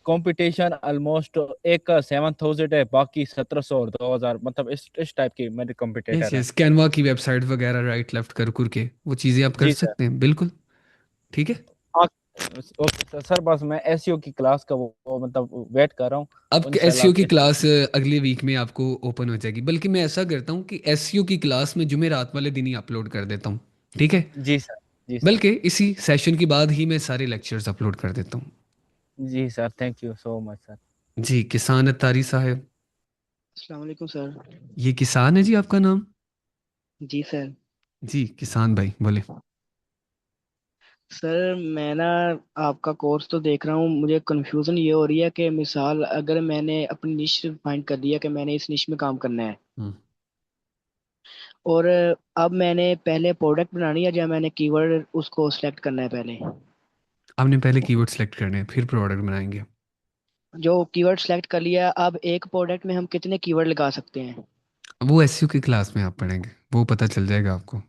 कंपटीशन ऑलमोस्ट एक का 7000 है, बाकी 1700 और 2000, मतलब इस टाइप के मेरे यस कंपटीटर हैं। यस, कैनवा की वेबसाइट वगैरह राइट लेफ्ट कर के वो चीज़ें आप कर जी सर। सकते हैं बिल्कुल। ठीक है। हाँ। ओके सर, बस मैं एसईओ की क्लास का वो मतलब वेट कर रहा अब हूँ इंशाल्लाह एसईओ की आपके। क्लास अगले वीक में आपको ओपन हो जाएगी, बल्कि मैं ऐसा करता हूँ कि एसईओ की क्लास में जुमेरात वाले दिन ही अपलोड कर देता हूँ। ठीक है। जी सर। जी सर। बल्कि इसी सेशन के बाद ही मैं सारे लेक्चर्स अपलोड कर देता हूँ। जी sir, thank you so much sir. जी, किसान अत्तारी साहब। अस्सलाम वालेकुम सर। ये किसान है जी आपका नाम? जी सर। जी किसान भाई बोले। सर मैं ना आपका कोर्स तो देख रहा हूँ, मुझे कंफ्यूजन ये हो रही है कि मिसाल अगर मैंने अपनी निश फाइंड कर लिया कि मैंने इस निश में काम करना है, हम्म। और अब मैंने पहले प्रोडक्ट बनानी है या मैंने कीवर्ड उसको सिलेक्ट करना है पहले? आपने पहले कीवर्ड सेलेक्ट करने हैं, फिर प्रोडक्ट बनाएंगे। जो कीवर्ड सिलेक्ट कर लिया, अब एक प्रोडक्ट में हम कितने कीवर्ड लगा सकते हैं? वो एसईओ की क्लास में आप पढ़ेंगे, वो पता चल जाएगा आपको,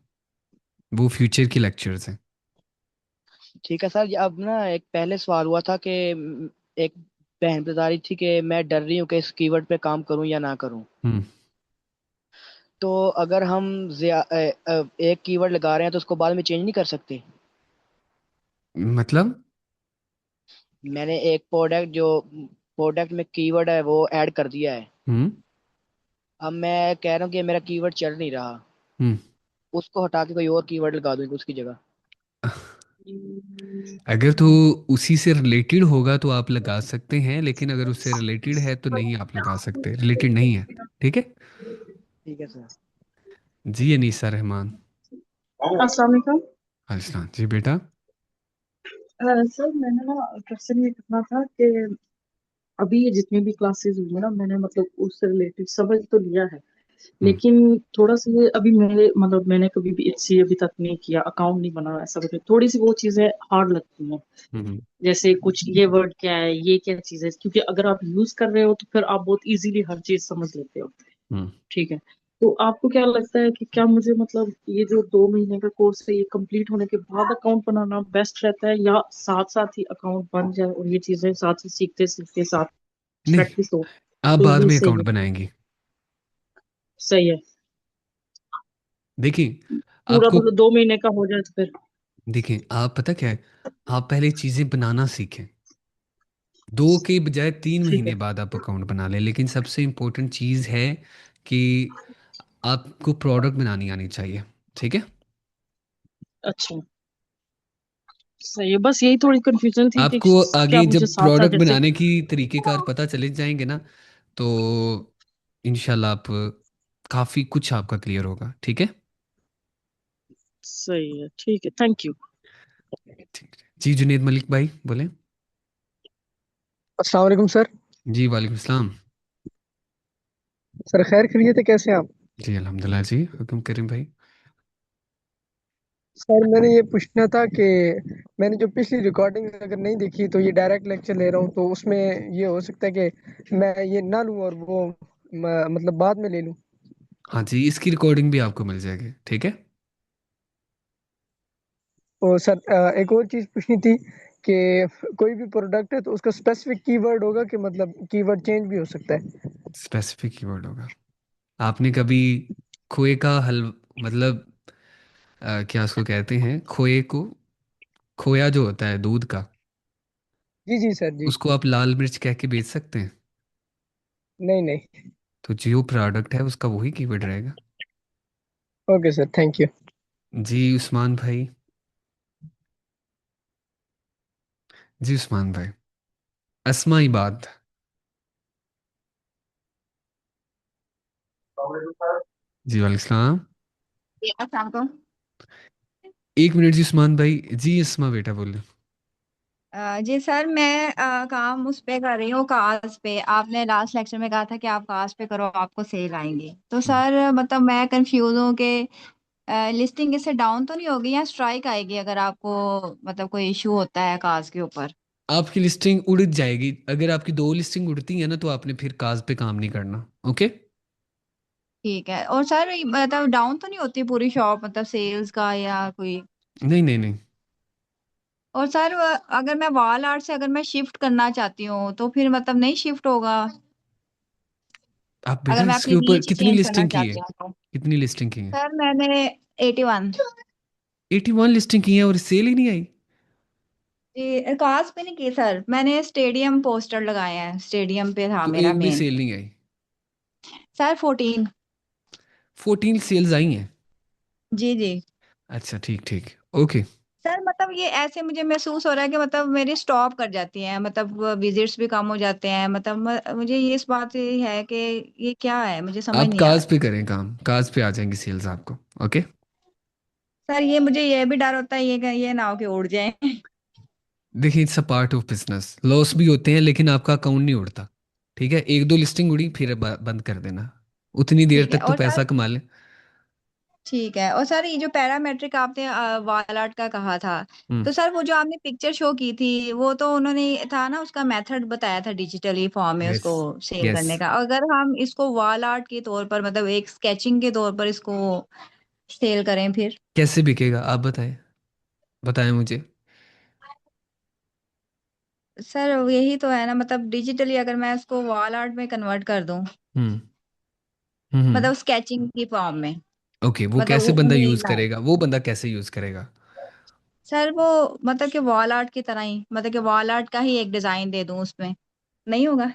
वो फ्यूचर की लेक्चर्स हैं। ठीक है सर। अब ना एक पहले सवाल हुआ था कि एक बहन बता रही थी कि मैं डर रही हूँ कि इस कीवर्ड पे काम करूँ या ना करूँ। हम्म। तो अगर हम एक कीवर्ड लगा रहे हैं तो उसको बाद में चेंज नहीं कर सकते? मतलब? मैंने एक प्रोडक्ट में कीवर्ड है वो ऐड कर दिया है। हम्म। अब मैं कह रहा हूँ कि मेरा कीवर्ड चल नहीं रहा, हम्म। उसको हटा के कोई और कीवर्ड लगा दूंगी उसकी जगह। अगर तो उसी से रिलेटेड होगा तो आप लगा सकते हैं, लेकिन अगर उससे रिलेटेड है तो नहीं आप लगा सकते, रिलेटेड नहीं है। ठीक है। ठीक है सर। जी अनीसा रहमान। अस्सलाम वालेकुम। अच्छा जी बेटा। सर मैंने ना क्वेश्चन ये करना था कि अभी ये जितनी भी क्लासेस हुई है ना, मैंने मतलब उससे रिलेटेड समझ तो लिया है, हम्म। लेकिन थोड़ा सा ये अभी मेरे मतलब मैंने कभी भी एचसी अभी तक नहीं किया, अकाउंट नहीं बना, ऐसा कुछ थोड़ी सी वो चीजें हार्ड लगती हैं। हम्म। जैसे कुछ ये वर्ड क्या है, ये क्या चीज है, क्योंकि अगर आप यूज कर रहे हो तो फिर आप बहुत इजीली हर चीज समझ लेते हो। हम्म। ठीक है। तो आपको क्या लगता है कि क्या मुझे मतलब ये जो 2 महीने का कोर्स है ये कंप्लीट होने के बाद अकाउंट बनाना बेस्ट रहता है, या साथ साथ ही अकाउंट बन जाए और ये चीजें साथ ही सीखते सीखते साथ नहीं, प्रैक्टिस हो आप तो बाद ये में सही अकाउंट है? बनाएंगे। सही है। देखिए पूरा आपको, मतलब 2 महीने का हो जाए तो फिर? देखिए आप पता क्या है, आप पहले चीजें बनाना सीखें। 2 के बजाय 3 ठीक है। महीने बाद आप अकाउंट बना लें, लेकिन सबसे इम्पोर्टेंट चीज़ है कि आपको प्रोडक्ट बनानी आनी चाहिए। ठीक है। अच्छा। सही है, बस यही थोड़ी कंफ्यूजन थी कि आपको क्या आगे मुझे जब साथ साथ प्रोडक्ट जैसे। बनाने की तरीक़ेकार पता चले जाएंगे ना, तो इंशाल्लाह आप काफ़ी कुछ आपका क्लियर होगा। ठीक है। सही है, ठीक है, थैंक यू। ठीक है जी। जुनेद मलिक भाई बोले। अस्सलाम वालेकुम सर। जी वालेकुम सलाम। सर खैर खैरियत है, कैसे हैं आप? जी अल्हम्दुलिल्लाह जी, हुक्म करीम भाई। सर मैंने ये पूछना था कि मैंने जो पिछली रिकॉर्डिंग अगर नहीं देखी तो ये डायरेक्ट लेक्चर ले रहा हूँ, तो उसमें ये हो सकता है कि मैं ये ना लूँ और वो मतलब बाद में ले लूँ। हाँ जी, इसकी रिकॉर्डिंग भी आपको मिल जाएगी। ठीक है। और सर एक और चीज़ पूछनी थी कि कोई भी प्रोडक्ट है तो उसका स्पेसिफिक कीवर्ड होगा कि मतलब कीवर्ड चेंज भी हो सकता है? स्पेसिफिक कीवर्ड होगा। आपने कभी खोए का हल, मतलब क्या उसको कहते हैं, खोए को, खोया जो होता है दूध का, जी जी सर जी। उसको आप लाल मिर्च कह के बेच सकते हैं? नहीं नहीं। तो जो प्रोडक्ट है उसका वही कीवर्ड रहेगा। Okay sir, thank you. जी उस्मान भाई। जी उस्मान भाई। अस्मा इबाद। जी वालेकुम सलाम। अस्सलाम वालेकुम। 1 मिनट जी उस्मान भाई। जी अस्मा बेटा बोले। जी सर, मैं काम उस पे कर रही हूँ, काज पे। आपने लास्ट लेक्चर में कहा था कि आप काज पे करो, आपको सेल आएंगे। तो हम्म। सर मतलब मैं कंफ्यूज हूँ कि लिस्टिंग इससे डाउन तो नहीं होगी या स्ट्राइक आएगी अगर आपको मतलब कोई इशू होता है काज के ऊपर? आपकी लिस्टिंग उड़ जाएगी, अगर आपकी 2 लिस्टिंग उड़ती है ना तो आपने फिर काज पे काम नहीं करना। ओके। ठीक है। और सर मतलब डाउन तो नहीं होती पूरी शॉप, मतलब सेल्स का या कोई? नहीं नहीं नहीं। और सर अगर मैं वॉल आर्ट से अगर मैं शिफ्ट करना चाहती हूँ तो फिर मतलब नहीं शिफ्ट होगा आप बेटा अगर मैं इसके अपनी ऊपर रीच कितनी चेंज करना लिस्टिंग की है? चाहती हूँ तो? कितनी लिस्टिंग की है? सर मैंने 81। 81 लिस्टिंग की है और सेल ही नहीं आई? जी काज पे नहीं की सर, मैंने स्टेडियम पोस्टर लगाए हैं, स्टेडियम पे था तो मेरा एक भी मेन। सेल नहीं आई? सर 14। 14 सेल्स आई हैं? जी जी। अच्छा ठीक ठीक। ओके। सर मतलब ये ऐसे मुझे महसूस हो रहा है कि मतलब मेरी स्टॉप कर जाती है, मतलब विजिट्स भी कम हो जाते हैं, मतलब मुझे ये इस बात से है कि ये क्या है, मुझे समझ आप नहीं आ काज रहा। पे करें काम, काज पे आ जाएंगी सेल्स आपको। ओके। सर ये मुझे ये भी डर होता है ये ना हो कि उड़ जाए। देखिए it's a part of business, loss भी होते हैं लेकिन आपका अकाउंट नहीं उड़ता। ठीक है, 1 2 लिस्टिंग उड़ी फिर बंद कर देना, उतनी देर ठीक है। तक तो और पैसा सर कमा लें। ठीक है। और सर ये जो पैरामेट्रिक आपने वॉल आर्ट का कहा था, हम्म। तो सर वो जो आपने पिक्चर शो की थी वो तो उन्होंने था ना, उसका मेथड बताया था डिजिटली फॉर्म में यस। उसको सेल यस। करने का। अगर हम इसको वॉल आर्ट के तौर पर मतलब एक स्केचिंग के तौर पर इसको सेल करें फिर? कैसे बिकेगा आप बताएं, बताएं मुझे। सर यही तो है ना, मतलब डिजिटली अगर मैं उसको वॉल आर्ट में कन्वर्ट कर दूं, हम्म। हम्म। मतलब स्केचिंग की फॉर्म में, ओके, वो मतलब कैसे बंदा यूज उम्मीद। करेगा, वो बंदा कैसे यूज करेगा? सर वो मतलब कि वॉल आर्ट की तरह ही, मतलब कि वॉल आर्ट का ही एक डिजाइन दे दूं उसमें, नहीं होगा?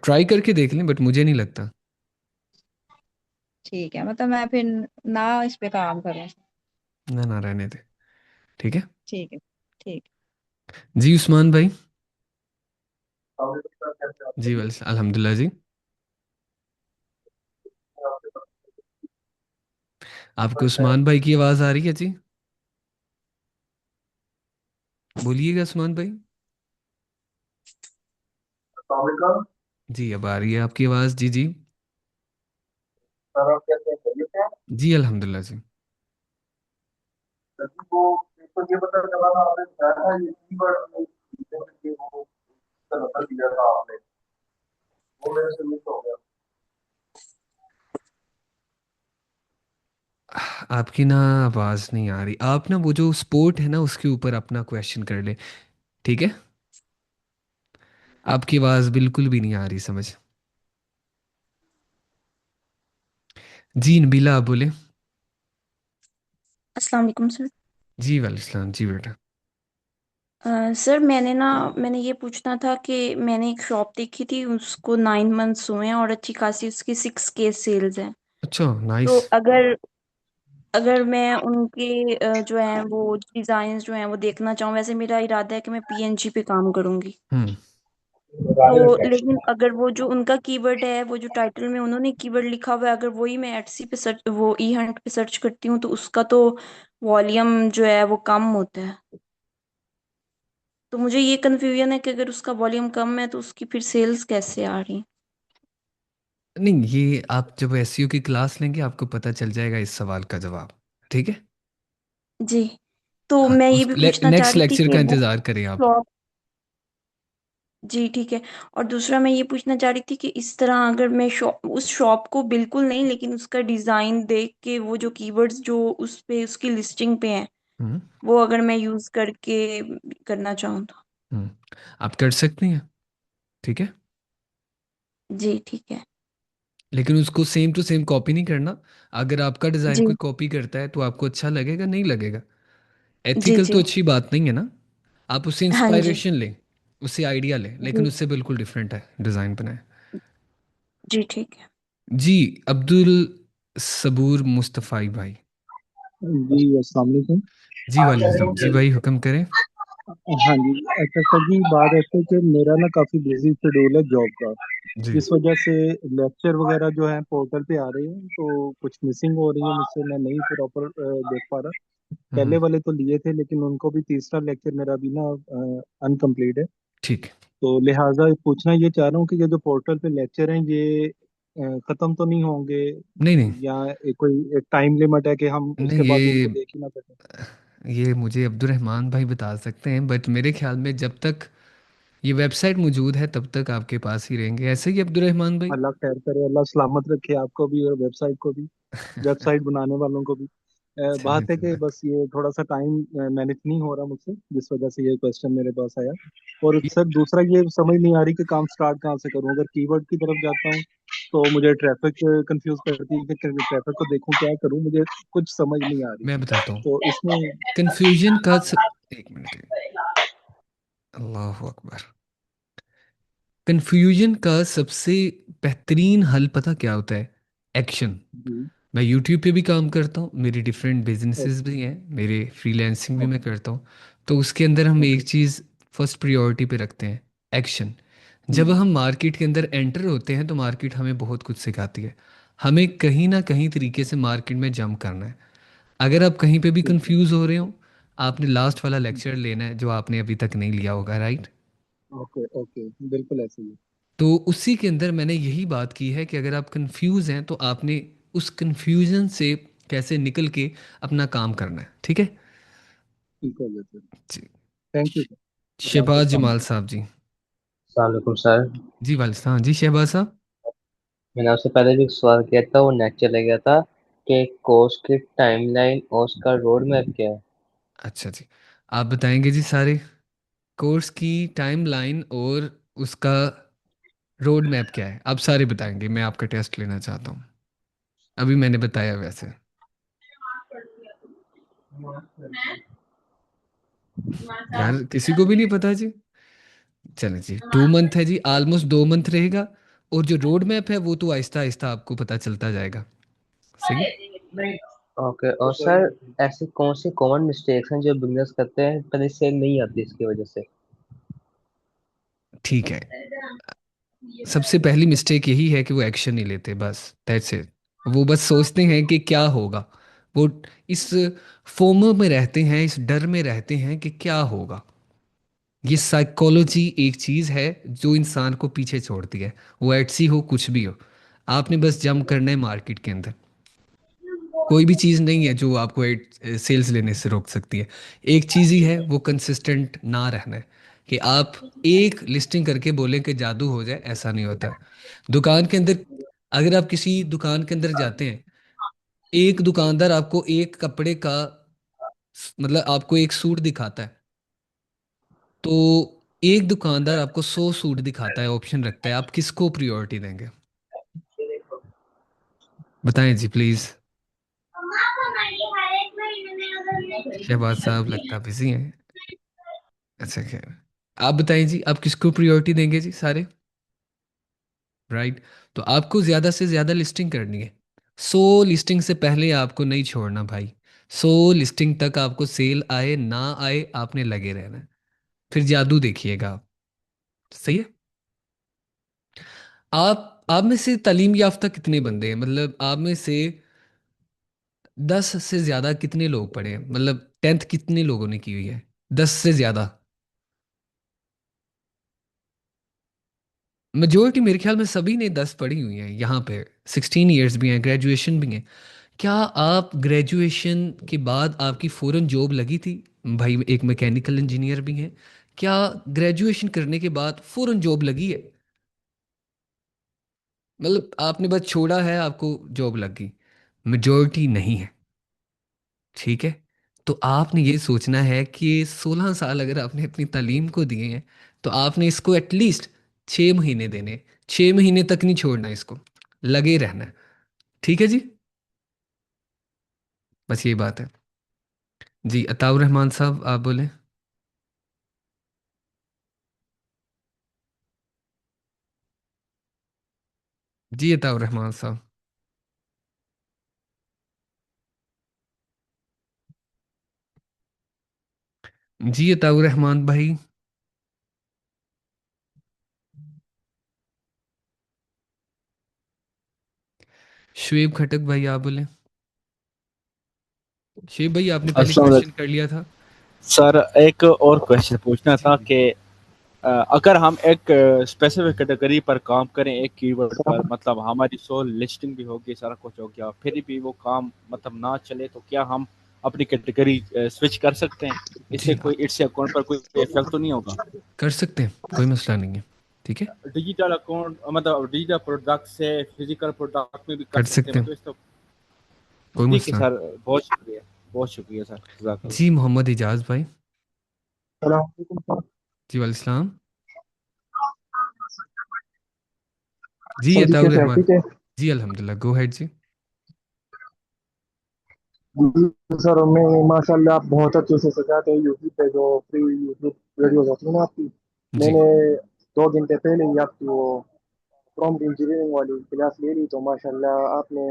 ट्राई करके देख लें, बट मुझे नहीं लगता। ठीक है, मतलब मैं फिर ना इस पे काम करूँ? ना ना, रहने दे। ठीक है। ठीक है। ठीक। जी उस्मान भाई। जी वल अल्हम्दुलिल्लाह जी। आपको उस्मान भाई की आवाज़ आ रही है जी? बोलिएगा उस्मान भाई। जी अब आ रही है आपकी आवाज़, जी जी। जी अल्हम्दुलिल्लाह जी। आपकी ना आवाज़ नहीं आ रही। आप ना वो जो स्पोर्ट है ना उसके ऊपर अपना क्वेश्चन कर ले, ठीक है? आपकी आवाज़ बिल्कुल भी नहीं आ रही समझ। जी नबीला आप बोले। अस्सलाम वालेकुम सर। जी वालेकुम जी बेटा। सर मैंने ये पूछना था कि मैंने एक शॉप देखी थी, उसको 9 मंथ्स हुए हैं और अच्छी खासी उसकी 6K सेल्स हैं। अच्छा तो नाइस। अगर अगर मैं उनके जो है वो डिज़ाइंस जो हैं वो देखना चाहूँ, वैसे मेरा इरादा है कि मैं पीएनजी पे काम करूँगी। हम्म। तो लेकिन अगर वो जो उनका कीवर्ड है, वो जो टाइटल में उन्होंने कीवर्ड लिखा हुआ है, अगर वही मैं एटसी पे सर्च, वो ई हंट पे सर्च करती हूँ, तो उसका तो वॉल्यूम जो है वो कम होता है। तो मुझे ये कन्फ्यूजन है कि अगर उसका वॉल्यूम कम है तो उसकी फिर सेल्स कैसे आ रही? नहीं, ये आप जब एसईओ की क्लास लेंगे आपको पता चल जाएगा इस सवाल का जवाब, ठीक है? जी। तो हाँ, मैं ये उस भी पूछना चाह नेक्स्ट रही थी लेक्चर कि का वो इंतज़ार करें आप। शॉप। जी ठीक है। और दूसरा मैं ये पूछना चाह रही थी कि इस तरह अगर मैं शॉप, उस शॉप को बिल्कुल नहीं लेकिन उसका डिज़ाइन देख के वो जो कीवर्ड्स जो उस पे उसकी लिस्टिंग पे हैं, हम्म। वो अगर मैं यूज़ करके करना चाहूँ तो? हम्म। आप कर सकती हैं, ठीक है? जी ठीक है। लेकिन उसको सेम टू सेम कॉपी नहीं करना। अगर आपका डिज़ाइन जी कोई कॉपी करता है तो आपको अच्छा लगेगा, नहीं लगेगा। जी एथिकल तो जी। अच्छी बात नहीं है ना। आप उससे हाँ जी। इंस्पायरेशन लें, उससे आइडिया लें, लेकिन जी उससे बिल्कुल डिफरेंट है डिज़ाइन बनाए। जी ठीक है। जी अब्दुल सबूर मुस्तफ़ाई भाई। जी अस्सलाम वालेकुम। जी वालेकुम जी भाई, हुक्म करें। हाँ जी, अच्छा सर जी, बात ऐसे कि मेरा ना काफ़ी बिजी शेड्यूल है जॉब का। जी। इस वजह से लेक्चर वगैरह जो है पोर्टल पे आ रहे हैं तो कुछ मिसिंग हो रही है मुझसे, मैं नहीं प्रॉपर देख पा रहा। पहले हम्म। वाले तो लिए थे लेकिन उनको भी तीसरा लेक्चर मेरा भी ना अनकम्प्लीट है। ठीक। तो लिहाजा पूछना ये चाह रहा हूँ कि ये जो पोर्टल पे लेक्चर हैं ये ख़त्म तो नहीं होंगे, नहीं नहीं। या कोई एक टाइम लिमिट है कि हम नहीं उसके बाद उनको देख ही ना सकें? ये मुझे अब्दुलरहमान भाई बता सकते हैं, बट मेरे ख्याल में जब तक ये वेबसाइट मौजूद है तब तक आपके पास ही रहेंगे, ऐसे ही अब्दुलरहमान भाई। अल्लाह खैर करे, अल्लाह सलामत रखे आपको भी और वेबसाइट को भी, वेबसाइट बनाने वालों को भी। चलें बात है कि चलें। बस ये थोड़ा सा टाइम मैनेज नहीं हो रहा मुझसे, जिस वजह से ये क्वेश्चन मेरे पास आया। और ये- सर दूसरा ये समझ नहीं आ रही कि काम स्टार्ट कहाँ से करूँ। अगर कीवर्ड की तरफ जाता हूँ तो मुझे ट्रैफिक कंफ्यूज करती है कि ट्रैफिक को देखूँ क्या करूँ, मुझे कुछ समझ नहीं आ मैं रही। बताता हूँ। तो इसमें कन्फ्यूजन का एक मिनट। अल्लाह अकबर। कन्फ्यूजन का सबसे बेहतरीन हल पता क्या होता है? एक्शन। जी। मैं यूट्यूब पे भी काम करता हूँ, मेरी डिफरेंट बिजनेसेस ओके भी हैं, मेरे फ्रीलांसिंग भी मैं ओके करता हूँ। तो उसके अंदर हम ओके। एक चीज़ फर्स्ट प्रायोरिटी पे रखते हैं, एक्शन। जब हम मार्केट के अंदर एंटर होते हैं तो मार्केट हमें बहुत कुछ सिखाती है। हमें कहीं ना कहीं तरीके से मार्केट में जंप करना है। अगर आप कहीं पे भी ठीक है। कंफ्यूज हो रहे हो, आपने लास्ट वाला लेक्चर लेना है जो आपने अभी तक नहीं लिया होगा, राइट? ओके ओके, बिल्कुल ऐसे ही। तो उसी के अंदर मैंने यही बात की है कि अगर आप कंफ्यूज हैं तो आपने उस कंफ्यूजन से कैसे निकल के अपना काम करना है। ठीक है ठीक है सर। जी। Thank you sir. Shahbaz Jamal साहब जी। अस्सलाम वालेकुम सर। जी वालेकुम जी शहबाज साहब। मैंने आपसे पहले भी एक सवाल किया था, वो नेट चला गया था कि कोर्स की टाइमलाइन और उसका रोड मैप क्या है। अच्छा जी, आप बताएंगे जी सारे कोर्स की टाइमलाइन और उसका रोड मैप क्या है, आप सारे बताएंगे। मैं आपका टेस्ट लेना चाहता हूँ। अभी मैंने बताया वैसे। यार किसी को भी नहीं पता जी। चलें जी, 2 मंथ है जी, ऑलमोस्ट 2 मंथ रहेगा। और जो रोड मैप है वो तो आहिस्ता आहिस्ता आपको पता चलता जाएगा। सही है। ओके, और सर ऐसी कौन सी कॉमन मिस्टेक्स हैं जो बिगनर्स करते हैं पर इससे नहीं आती इसकी वजह से। ठीक है, सबसे पहली मिस्टेक यही है कि वो एक्शन नहीं लेते, बस दैट्स इट। वो बस सोचते हैं कि क्या होगा। वो इस फोमो में रहते हैं, इस डर में रहते हैं कि क्या होगा। ये साइकोलॉजी एक चीज़ है जो इंसान को पीछे छोड़ती है। वो एटसी हो कुछ भी हो, आपने बस जंप करना है मार्केट के अंदर। कोई भी चीज़ नहीं है जो आपको सेल्स लेने से रोक सकती है। एक चीज़ ही है, वो कंसिस्टेंट ना रहना है। कि आप एक लिस्टिंग करके बोलें कि जादू हो जाए, ऐसा नहीं होता। दुकान के अंदर, अगर आप किसी दुकान के अंदर जाते हैं, एक दुकानदार आपको एक कपड़े का, मतलब आपको एक सूट दिखाता है, तो एक दुकानदार आपको 100 सूट दिखाता है, ऑप्शन रखता है, आप किसको प्रायोरिटी देंगे? बताएं जी प्लीज। शहबाज साहब लगता बिजी हैं। अच्छा खैर, आप बताएं जी, आप किसको प्रायोरिटी देंगे जी सारे? राइट। तो आपको ज्यादा से ज्यादा लिस्टिंग करनी है। 100 लिस्टिंग से पहले आपको नहीं छोड़ना भाई। 100 लिस्टिंग तक आपको सेल आए ना आए, आपने लगे रहना है। फिर जादू देखिएगा आप। सही है। आप में से तालीम याफ्ता कितने बंदे हैं, मतलब आप में से 10 से ज्यादा कितने लोग पढ़े हैं, मतलब 10th कितने लोगों ने की हुई है? 10 से ज्यादा। मेजोरिटी मेरे ख्याल में सभी ने 10 पढ़ी हुई हैं यहाँ पे। 16 ईयर्स भी हैं, ग्रेजुएशन भी है। क्या आप ग्रेजुएशन के बाद आपकी फ़ौरन जॉब लगी थी? भाई एक मैकेनिकल इंजीनियर भी हैं, क्या ग्रेजुएशन करने के बाद फ़ौरन जॉब लगी है? मतलब आपने बस छोड़ा है, आपको जॉब लग गई? मेजॉरिटी नहीं है। ठीक है। तो आपने ये सोचना है कि 16 साल अगर आपने अपनी तालीम को दिए हैं, तो आपने इसको एटलीस्ट 6 महीने देने। 6 महीने तक नहीं छोड़ना इसको, लगे रहना है। ठीक है जी, बस ये बात है। जी अताउर रहमान साहब आप बोले। जी अताउर रहमान साहब। जी अताउर रहमान भाई। शुएब खटक भाई आप बोले। शुएब भाई आपने पहले अस्सलाम क्वेश्चन वालेकुम कर लिया था। सर, एक और क्वेश्चन पूछना जी था जी। कि अगर हम एक स्पेसिफिक कैटेगरी पर काम करें, एक कीवर्ड पर, मतलब हमारी सोल लिस्टिंग भी होगी, सारा कुछ हो गया, फिर भी वो काम मतलब ना चले, तो क्या हम अपनी कैटेगरी स्विच कर सकते हैं? जी इससे अकाउंट पर कोई इफेक्ट तो नहीं होगा? कर सकते हैं, कोई मसला नहीं है। ठीक है, डिजिटल अकाउंट मतलब डिजिटल प्रोडक्ट से फिजिकल प्रोडक्ट में भी कर कर सकते हैं, सकते हैं, मतलब इस तो। कोई ठीक है मसला नहीं। सर, बहुत शुक्रिया। बहुत शुक्रिया सर, जज़ाकल्लाह। जी मोहम्मद इजाज भाई। सलाम अलैकुम सर। जी वालेकुम। जी सर जी अताउर कैसे हैं, रहमान। ठीक है? जी अल्हम्दुलिल्लाह, गो हेड जी। जी सर, मैं माशाल्लाह आप बहुत अच्छे से सिखाते हैं यूट्यूब पे, जो फ्री यूट्यूब वीडियोस होती है ना आपकी। जी मैंने 2 घंटे पहले ही आपकी वो प्रॉम्प्ट इंजीनियरिंग वाली क्लास ले ली, तो माशाल्लाह आपने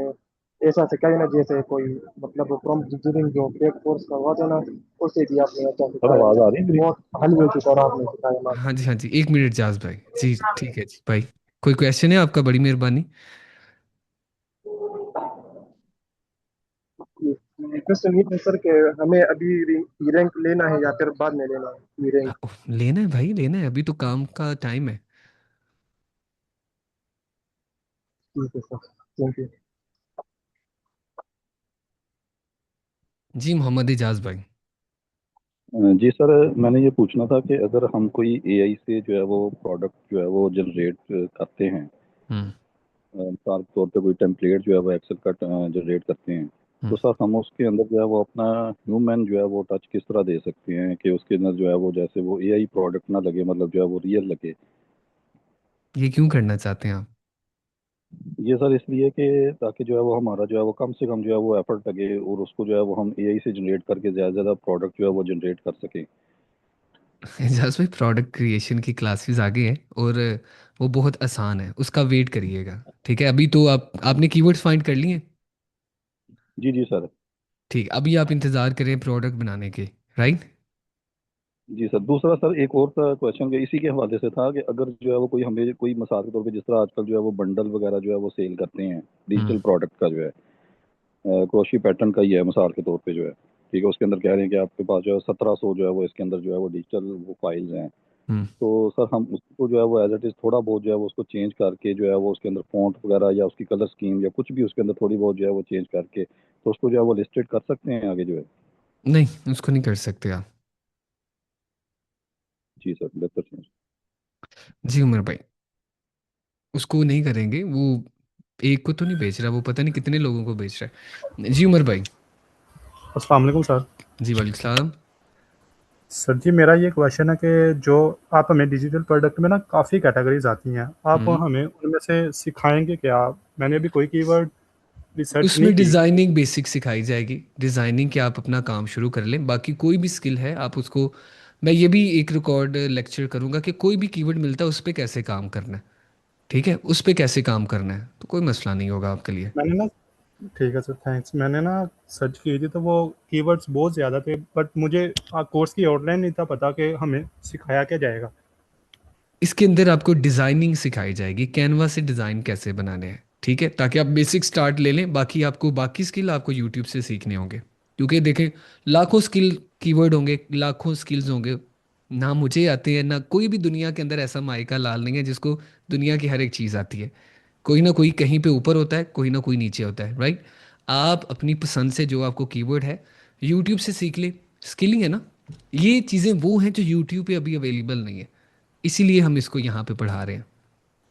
ऐसा सिखाया ना जैसे कोई, मतलब प्रॉम्प्ट इंजीनियरिंग जो क्रैक कोर्स करवाते हैं ना, उससे भी आपने अच्छा सर सिखाया। आवाज आ रही है मेरी? बहुत हलवे की तरह आपने सिखाया हाँ जी माशाल्लाह। हाँ जी, 1 मिनट जाज भाई जी। ठीक है जी भाई, कोई क्वेश्चन है आपका? बड़ी मेहरबानी। क्वेश्चन ये था सर कि हमें अभी रैंक लेना है या फिर बाद में लेना है रैंक। लेना है भाई, लेना है, अभी तो काम का टाइम है। ठीक है सर, थैंक यू। जी मोहम्मद इजाज भाई। जी सर, मैंने ये पूछना था कि अगर हम कोई एआई से जो है वो प्रोडक्ट जो है वो जनरेट करते हैं, हम्म। मिसाल के तौर पे कोई टेम्पलेट जो है वो एक्सेल का जनरेट करते हैं, हम्म। तो सर हम उसके अंदर जो है वो अपना ह्यूमन जो है वो टच किस तरह दे सकते हैं कि उसके अंदर जो है वो जैसे वो एआई प्रोडक्ट ना लगे, मतलब जो है वो रियल लगे। ये क्यों करना चाहते हैं आप? ये सर इसलिए कि ताकि जो है वो हमारा जो है वो कम से कम जो है वो एफर्ट लगे और उसको जो है वो हम एआई से जनरेट करके ज़्यादा से ज़्यादा प्रोडक्ट जो है वो जनरेट कर सकें। एजाज भाई, प्रोडक्ट क्रिएशन की क्लासेस आगे हैं और वो बहुत आसान है, उसका वेट करिएगा। ठीक है, अभी तो आपने कीवर्ड्स फाइंड कर लिए हैं। जी जी सर। ठीक, अभी आप इंतज़ार करें प्रोडक्ट बनाने के। राइट। जी सर, दूसरा सर एक और सा क्वेश्चन के इसी के हवाले से था कि अगर जो है वो कोई हमें कोई मिसाल के तौर पे जिस तरह आजकल जो है वो बंडल वगैरह जो है वो सेल करते हैं हम्म। डिजिटल प्रोडक्ट का, जो है क्रोशी पैटर्न का ही है मिसाल के तौर पे जो है, ठीक है, उसके अंदर कह रहे हैं कि आपके पास जो है 1700 जो है वो इसके अंदर जो है वो डिजिटल वो फाइल्स हैं। हम्म। तो सर हम उसको जो है वो एज इट इज़ थोड़ा बहुत जो है वो उसको चेंज करके जो है वो उसके अंदर फॉन्ट वगैरह या उसकी कलर स्कीम या कुछ भी उसके अंदर थोड़ी बहुत जो है वो चेंज करके तो उसको जो है वो लिस्टेड कर सकते हैं आगे जो है। नहीं, उसको नहीं कर सकते आप। जी सर, बेहतर चीज़। जी उमर भाई, उसको नहीं करेंगे वो। एक को तो नहीं बेच रहा, वो पता नहीं कितने लोगों को बेच रहा है। जी उमर भाई। अस्सलाम वालेकुम सर। जी वालेकुम सलाम। सर जी मेरा ये क्वेश्चन है कि जो आप हमें डिजिटल प्रोडक्ट में ना काफ़ी कैटेगरीज आती हैं, आप हम्म। हमें उनमें से सिखाएंगे क्या? मैंने अभी कोई कीवर्ड रिसर्च नहीं उसमें की। डिज़ाइनिंग बेसिक सिखाई जाएगी। डिज़ाइनिंग के आप अपना काम शुरू कर लें, बाकी कोई भी स्किल है आप उसको। मैं ये भी एक रिकॉर्ड लेक्चर करूंगा कि कोई भी कीवर्ड मिलता है उस पर कैसे काम करना है। ठीक है, उस पर कैसे काम करना है, तो कोई मसला नहीं होगा आपके लिए। मैंने ना ठीक है सर, थैंक्स। मैंने ना सर्च की थी तो वो कीवर्ड्स बहुत ज़्यादा थे, बट मुझे कोर्स की आउटलाइन नहीं था पता कि हमें सिखाया क्या जाएगा। इसके अंदर आपको डिज़ाइनिंग सिखाई जाएगी, कैनवा से डिज़ाइन कैसे बनाने हैं। ठीक है, ताकि आप बेसिक स्टार्ट ले लें, बाकी आपको बाकी स्किल आपको यूट्यूब से सीखने होंगे। क्योंकि देखें, लाखों स्किल कीवर्ड होंगे, लाखों स्किल्स होंगे। ना मुझे आते हैं, ना कोई भी दुनिया के अंदर ऐसा माइका लाल नहीं है जिसको दुनिया की हर एक चीज़ आती है। कोई ना कोई कहीं पे ऊपर होता है, कोई ना कोई नीचे होता है। राइट। आप अपनी पसंद से जो आपको कीवर्ड है यूट्यूब से सीख ले। स्किलिंग है ना, ये चीज़ें वो हैं जो यूट्यूब पे अभी अवेलेबल नहीं है, इसीलिए हम इसको यहाँ पे पढ़ा रहे हैं।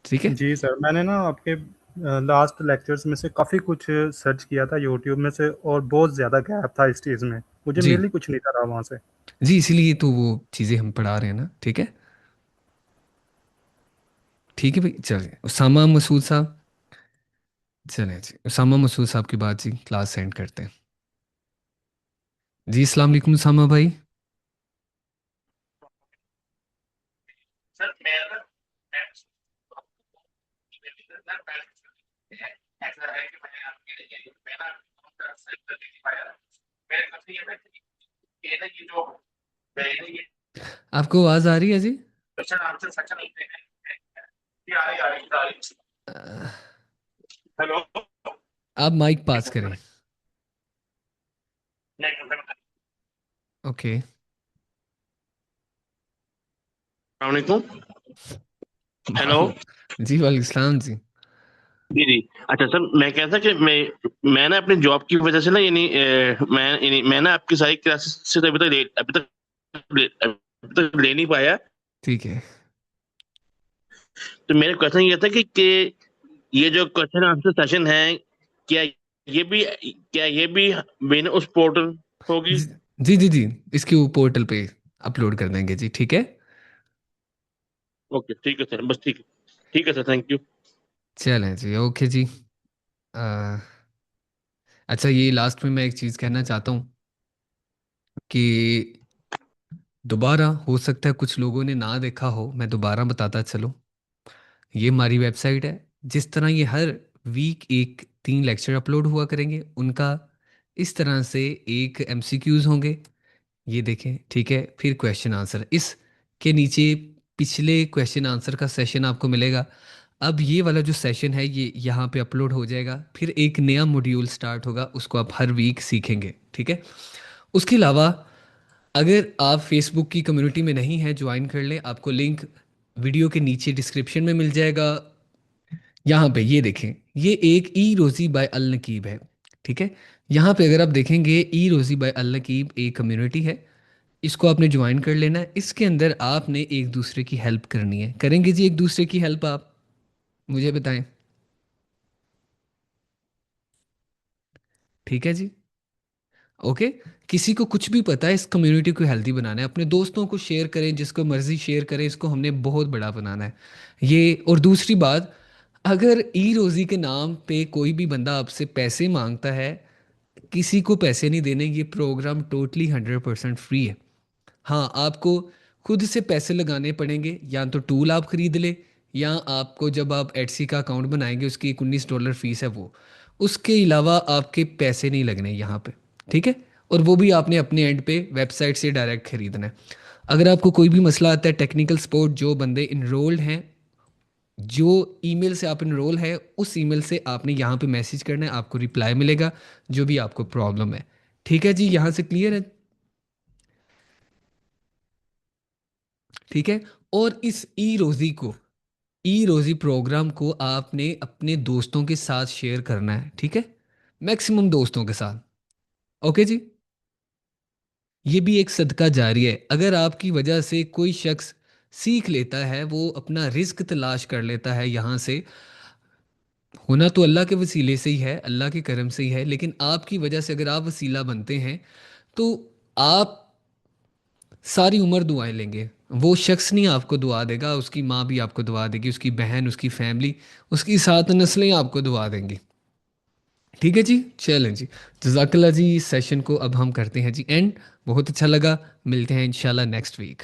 ठीक है। जी सर, मैंने ना आपके लास्ट लेक्चर्स में से काफ़ी कुछ सर्च किया था यूट्यूब में से, और बहुत ज़्यादा गैप था इस चीज़ में, मुझे जी। मिल ही कुछ नहीं था रहा वहाँ से। जी, इसीलिए तो वो चीज़ें हम पढ़ा रहे हैं ना। ठीक है। ठीक है भाई, चलिए उसामा मसूद साहब। चलें जी, उसामा मसूद साहब के बाद जी क्लास सेंड करते हैं। जी अस्सलाम वालेकुम उसामा भाई। आपको आवाज़ आ रही है जी? अह, हेलो। आप माइक पास करें। ओके। अस्सलामुअलैकुम। हेलो। जी वालेकुम सलाम जी। जी जी। अच्छा सर, मैं कहता कि मैं ना अपनी जॉब की वजह से ना मैं ना आपकी सारी क्लासेस से अभी तक ले नहीं पाया। ठीक है। तो मेरा क्वेश्चन ये था कि ये जो क्वेश्चन आंसर सेशन है, क्या ये भी बिना उस पोर्टल होगी? जी जी जी जी, इसके पोर्टल पे अपलोड कर देंगे जी। ठीक है। ओके ठीक है सर, बस ठीक है। ठीक है सर, थैंक यू। चलें जी, ओके जी। अह, अच्छा, ये लास्ट में मैं एक चीज़ कहना चाहता हूँ कि दोबारा हो सकता है कुछ लोगों ने ना देखा हो, मैं दोबारा बताता चलो। ये हमारी वेबसाइट है। जिस तरह ये हर वीक एक 3 लेक्चर अपलोड हुआ करेंगे उनका, इस तरह से एक एमसीक्यूज होंगे। ये देखें, ठीक है, फिर क्वेश्चन आंसर इसके नीचे। पिछले क्वेश्चन आंसर का सेशन आपको मिलेगा। अब ये वाला जो सेशन है ये यहाँ पे अपलोड हो जाएगा, फिर एक नया मॉड्यूल स्टार्ट होगा, उसको आप हर वीक सीखेंगे। ठीक है। उसके अलावा अगर आप फेसबुक की कम्युनिटी में नहीं हैं, ज्वाइन कर लें। आपको लिंक वीडियो के नीचे डिस्क्रिप्शन में मिल जाएगा। यहाँ पे ये देखें, ये एक ई रोज़ी बाय अल नकीब है। ठीक है। यहाँ पे अगर आप देखेंगे ई रोज़ी बाय अल्लाह की एक कम्युनिटी है, इसको आपने ज्वाइन कर लेना है। इसके अंदर आपने एक दूसरे की हेल्प करनी है। करेंगे जी एक दूसरे की हेल्प आप? मुझे बताएं। ठीक है जी। ओके। किसी को कुछ भी पता है इस कम्युनिटी को हेल्दी बनाना है, अपने दोस्तों को शेयर करें, जिसको मर्जी शेयर करें, इसको हमने बहुत बड़ा बनाना है ये। और दूसरी बात, अगर ई रोज़ी के नाम पे कोई भी बंदा आपसे पैसे मांगता है, किसी को पैसे नहीं देने, ये प्रोग्राम टोटली 100% फ्री है। हाँ, आपको खुद से पैसे लगाने पड़ेंगे, या तो टूल आप खरीद ले, या आपको जब आप एटसी का अकाउंट बनाएंगे उसकी एक $19 फीस है वो। उसके अलावा आपके पैसे नहीं लगने यहाँ पे। ठीक है। और वो भी आपने अपने एंड पे वेबसाइट से डायरेक्ट खरीदना है। अगर आपको कोई भी मसला आता है, टेक्निकल सपोर्ट, जो बंदे इनरोल्ड हैं, जो ईमेल से आप इनरोल है, उस ईमेल से आपने यहाँ पे मैसेज करना है, आपको रिप्लाई मिलेगा जो भी आपको प्रॉब्लम है। ठीक है जी, यहाँ से क्लियर है? ठीक है। और इस ई रोज़ी प्रोग्राम को आपने अपने दोस्तों के साथ शेयर करना है। ठीक है। मैक्सिमम दोस्तों के साथ। ओके जी। ये भी एक सदका जारी है। अगर आपकी वजह से कोई शख्स सीख लेता है, वो अपना रिस्क तलाश कर लेता है यहाँ से, होना तो अल्लाह के वसीले से ही है, अल्लाह के करम से ही है, लेकिन आपकी वजह से अगर आप वसीला बनते हैं तो आप सारी उम्र दुआएं लेंगे। वो शख्स नहीं आपको दुआ देगा, उसकी माँ भी आपको दुआ देगी, उसकी बहन, उसकी फैमिली, उसकी 7 नस्लें आपको दुआ देंगी। ठीक है जी। चलें जी, जज़ाकल्लाह जी। इस सेशन को अब हम करते हैं जी एंड। बहुत अच्छा लगा, मिलते हैं इंशाल्लाह नेक्स्ट वीक।